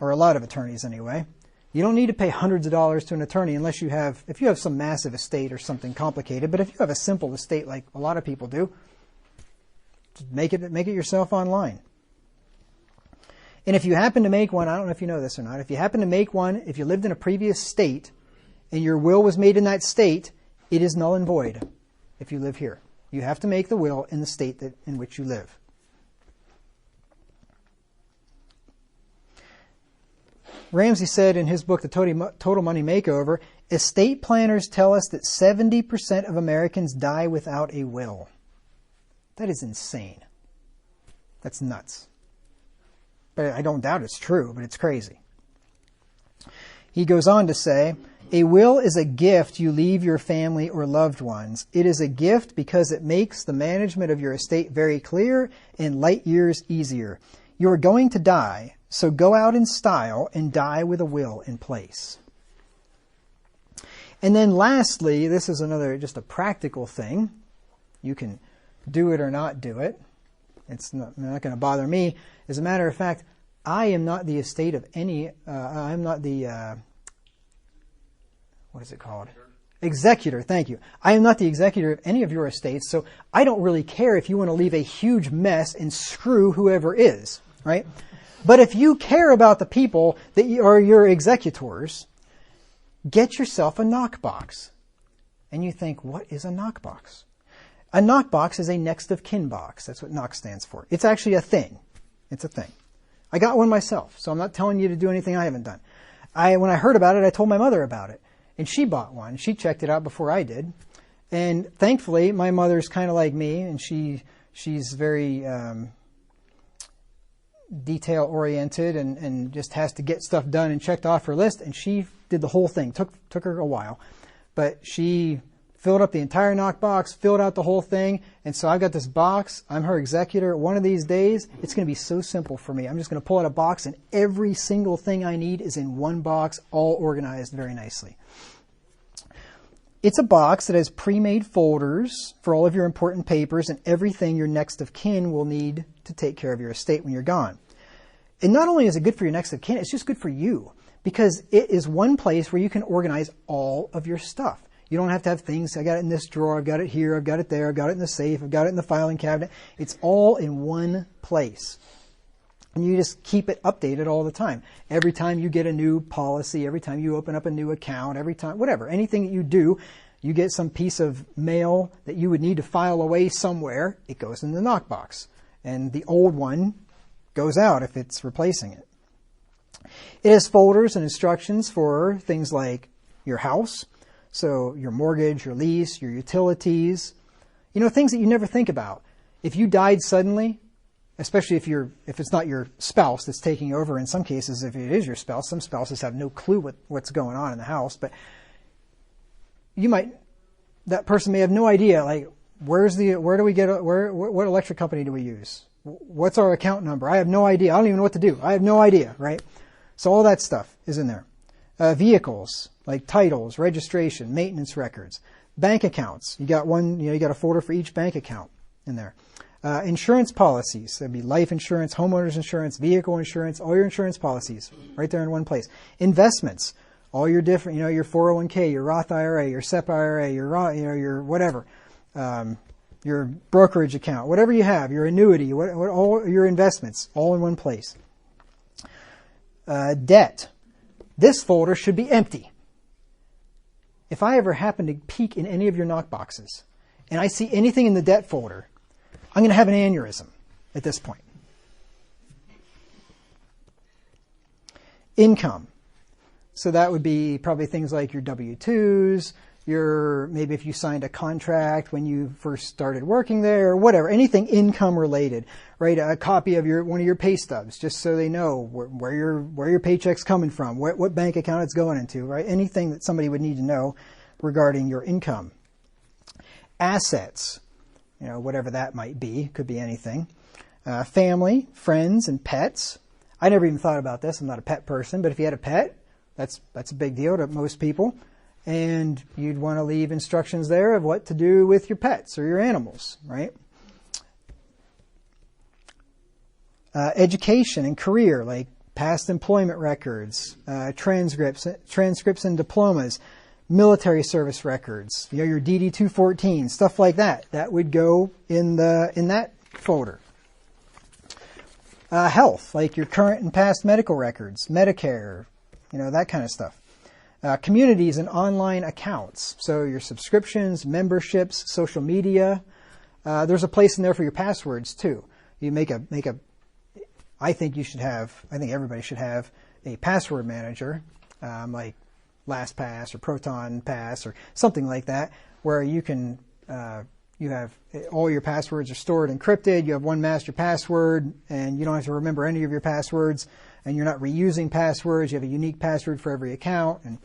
[SPEAKER 1] or a lot of attorneys anyway. You don't need to pay hundreds of dollars to an attorney unless you have, if you have some massive estate or something complicated. But if you have a simple estate like a lot of people do, just make it yourself online. And if you happen to make one, I don't know if you know this or not, if you happen to make one, if you lived in a previous state and your will was made in that state, it is null and void if you live here. You have to make the will in the state in which you live. Ramsey said in his book, The Total Money Makeover, estate planners tell us that 70% of Americans die without a will. That is insane. That's nuts. But I don't doubt it's true, but it's crazy. He goes on to say, a will is a gift you leave your family or loved ones. It is a gift because it makes the management of your estate very clear and light years easier. You are going to die, so go out in style and die with a will in place. And then lastly, this is just a practical thing. You can do it or not do it. It's not going to bother me. As a matter of fact, I am not the estate of any, I'm not the, what is it called? Executor, thank you. I am not the executor of any of your estates, so I don't really care if you want to leave a huge mess and screw whoever is, right? But if you care about the people that are your executors, get yourself a knockbox. And you think, what is a knockbox? A knockbox is a next of kin box. That's what knock stands for. It's actually a thing. It's a thing. I got one myself, so I'm not telling you to do anything I haven't done. When I heard about it, I told my mother about it, and she bought one. She checked it out before I did, and thankfully, my mother's kind of like me, and she's very detail-oriented and just has to get stuff done and checked off her list, and she did the whole thing. Took her a while, but she filled up the entire knockbox, filled out the whole thing, and so I've got this box. I'm her executor. One of these days, it's going to be so simple for me. I'm just going to pull out a box, and every single thing I need is in one box, all organized very nicely. It's a box that has pre-made folders for all of your important papers and everything your next of kin will need to take care of your estate when you're gone. And not only is it good for your next of kin, it's just good for you, because it is one place where you can organize all of your stuff. You don't have to have things, I got it in this drawer, I've got it here, I've got it there, I've got it in the safe, I've got it in the filing cabinet. It's all in one place. And you just keep it updated all the time. Every time you get a new policy, every time you open up a new account, every time, whatever, anything that you do, you get some piece of mail that you would need to file away somewhere, it goes in the knockbox. And the old one goes out if it's replacing it. It has folders and instructions for things like your house, so your mortgage, your lease, your utilities, things that you never think about. If you died suddenly, especially if it's not your spouse that's taking over, in some cases if it is your spouse, some spouses have no clue what's going on in the house, but that person may have no idea, like, what electric company do we use? What's our account number? I have no idea. I don't even know what to do. I have no idea, right? So all that stuff is in there. Vehicles, like titles, registration, maintenance records, bank accounts. You got you got a folder for each bank account in there. Insurance policies. There'd be life insurance, homeowners insurance, vehicle insurance, all your insurance policies right there in one place. Investments, all your different, your 401k, your Roth IRA, your SEP IRA, your whatever, your brokerage account, whatever you have, your annuity, all your investments, all in one place. Debt. This folder should be empty. If I ever happen to peek in any of your knockboxes and I see anything in the debt folder, I'm going to have an aneurysm at this point. Income. So that would be probably things like your W-2s, maybe if you signed a contract when you first started working there, or whatever, anything income related, right? A copy of one of your pay stubs, just so they know where your paycheck's coming from, what bank account it's going into, right? Anything that somebody would need to know regarding your income. Assets, whatever that might be, could be anything. Family, friends, and pets. I never even thought about this. I'm not a pet person, but if you had a pet, that's a big deal to most people. And you'd want to leave instructions there of what to do with your pets or your animals, right? Education and career, like past employment records, transcripts and diplomas, military service records, your DD-214, stuff like that. That would go in that folder. Health, like your current and past medical records, Medicare, that kind of stuff. Communities and online accounts. So your subscriptions, memberships, social media. There's a place in there for your passwords too. You I think everybody should have a password manager, like LastPass or Proton Pass or something like that, where you can, you have all your passwords are stored encrypted. You have one master password and you don't have to remember any of your passwords, and you're not reusing passwords. You have a unique password for every account, and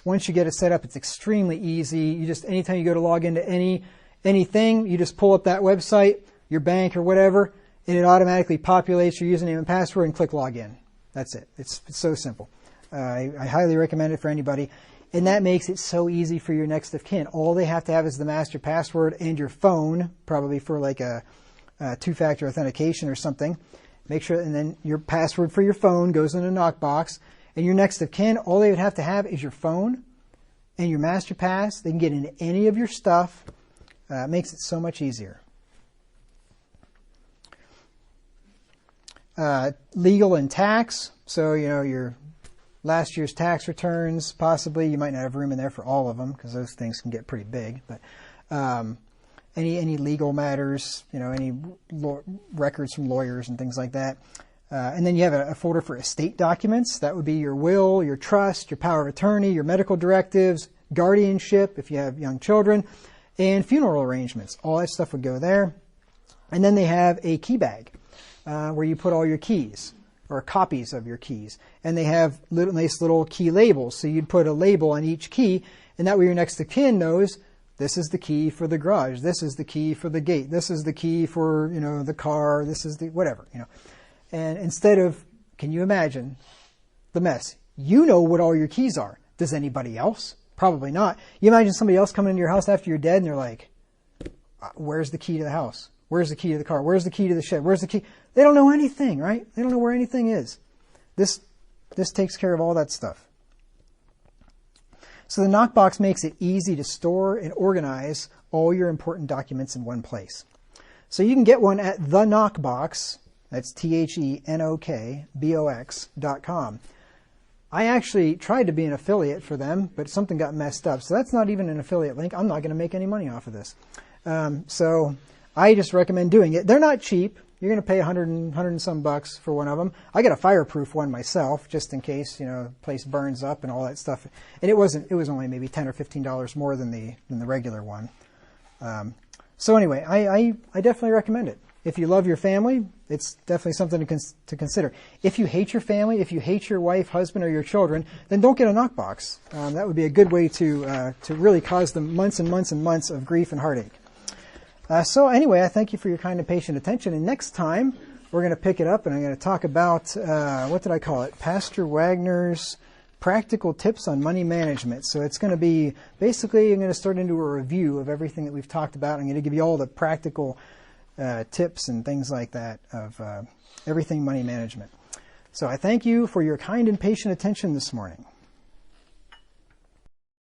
[SPEAKER 1] once you get it set up, it's extremely easy. You just, anytime you go to log into anything, you just pull up that website, your bank or whatever, and it automatically populates your username and password and click login. That's it. It's so simple. I highly recommend it for anybody. And that makes it so easy for your next of kin. All they have to have is the master password and your phone, probably for like a two-factor authentication or something. Make sure, and then your password for your phone goes in a knockbox. And your next of kin, all they would have to have is your phone and your master pass. They can get into any of your stuff. It makes it so much easier. Legal and tax. So, your last year's tax returns, possibly. You might not have room in there for all of them because those things can get pretty big. But Any legal matters, any records from lawyers and things like that. And then you have a folder for estate documents. That would be your will, your trust, your power of attorney, your medical directives, guardianship if you have young children, and funeral arrangements. All that stuff would go there. And then they have a key bag where you put all your keys or copies of your keys. And they have nice little key labels. So you'd put a label on each key, and that way your next of kin knows this is the key for the garage. This is the key for the gate. This is the key for, the car. This is the whatever, And instead of, can you imagine the mess? You know what all your keys are. Does anybody else? Probably not. You imagine somebody else coming into your house after you're dead and they're like, where's the key to the house? Where's the key to the car? Where's the key to the shed? Where's the key? They don't know anything, right? They don't know where anything is. This takes care of all that stuff. So the knockbox makes it easy to store and organize all your important documents in one place. So you can get one at The Knockbox. That's THENOKBOX.com. I actually tried to be an affiliate for them, but something got messed up. So that's not even an affiliate link. I'm not going to make any money off of this. So I just recommend doing it. They're not cheap. You're going to pay $100 and some bucks for one of them. I got a fireproof one myself, just in case, the place burns up and all that stuff. And it was only maybe $10 or $15 more than the regular one. So anyway, I definitely recommend it. If you love your family, it's definitely something to consider. If you hate your family, if you hate your wife, husband, or your children, then don't get a knockbox. That would be a good way to really cause them months and months and months of grief and heartache. So anyway, I thank you for your kind and patient attention. And next time, we're going to pick it up, and I'm going to talk about, what did I call it? Pastor Wagner's Practical Tips on Money Management. So it's going to be, basically, I'm going to start into a review of everything that we've talked about. I'm going to give you all the practical tips and things like that of everything money management. So I thank you for your kind and patient attention this morning.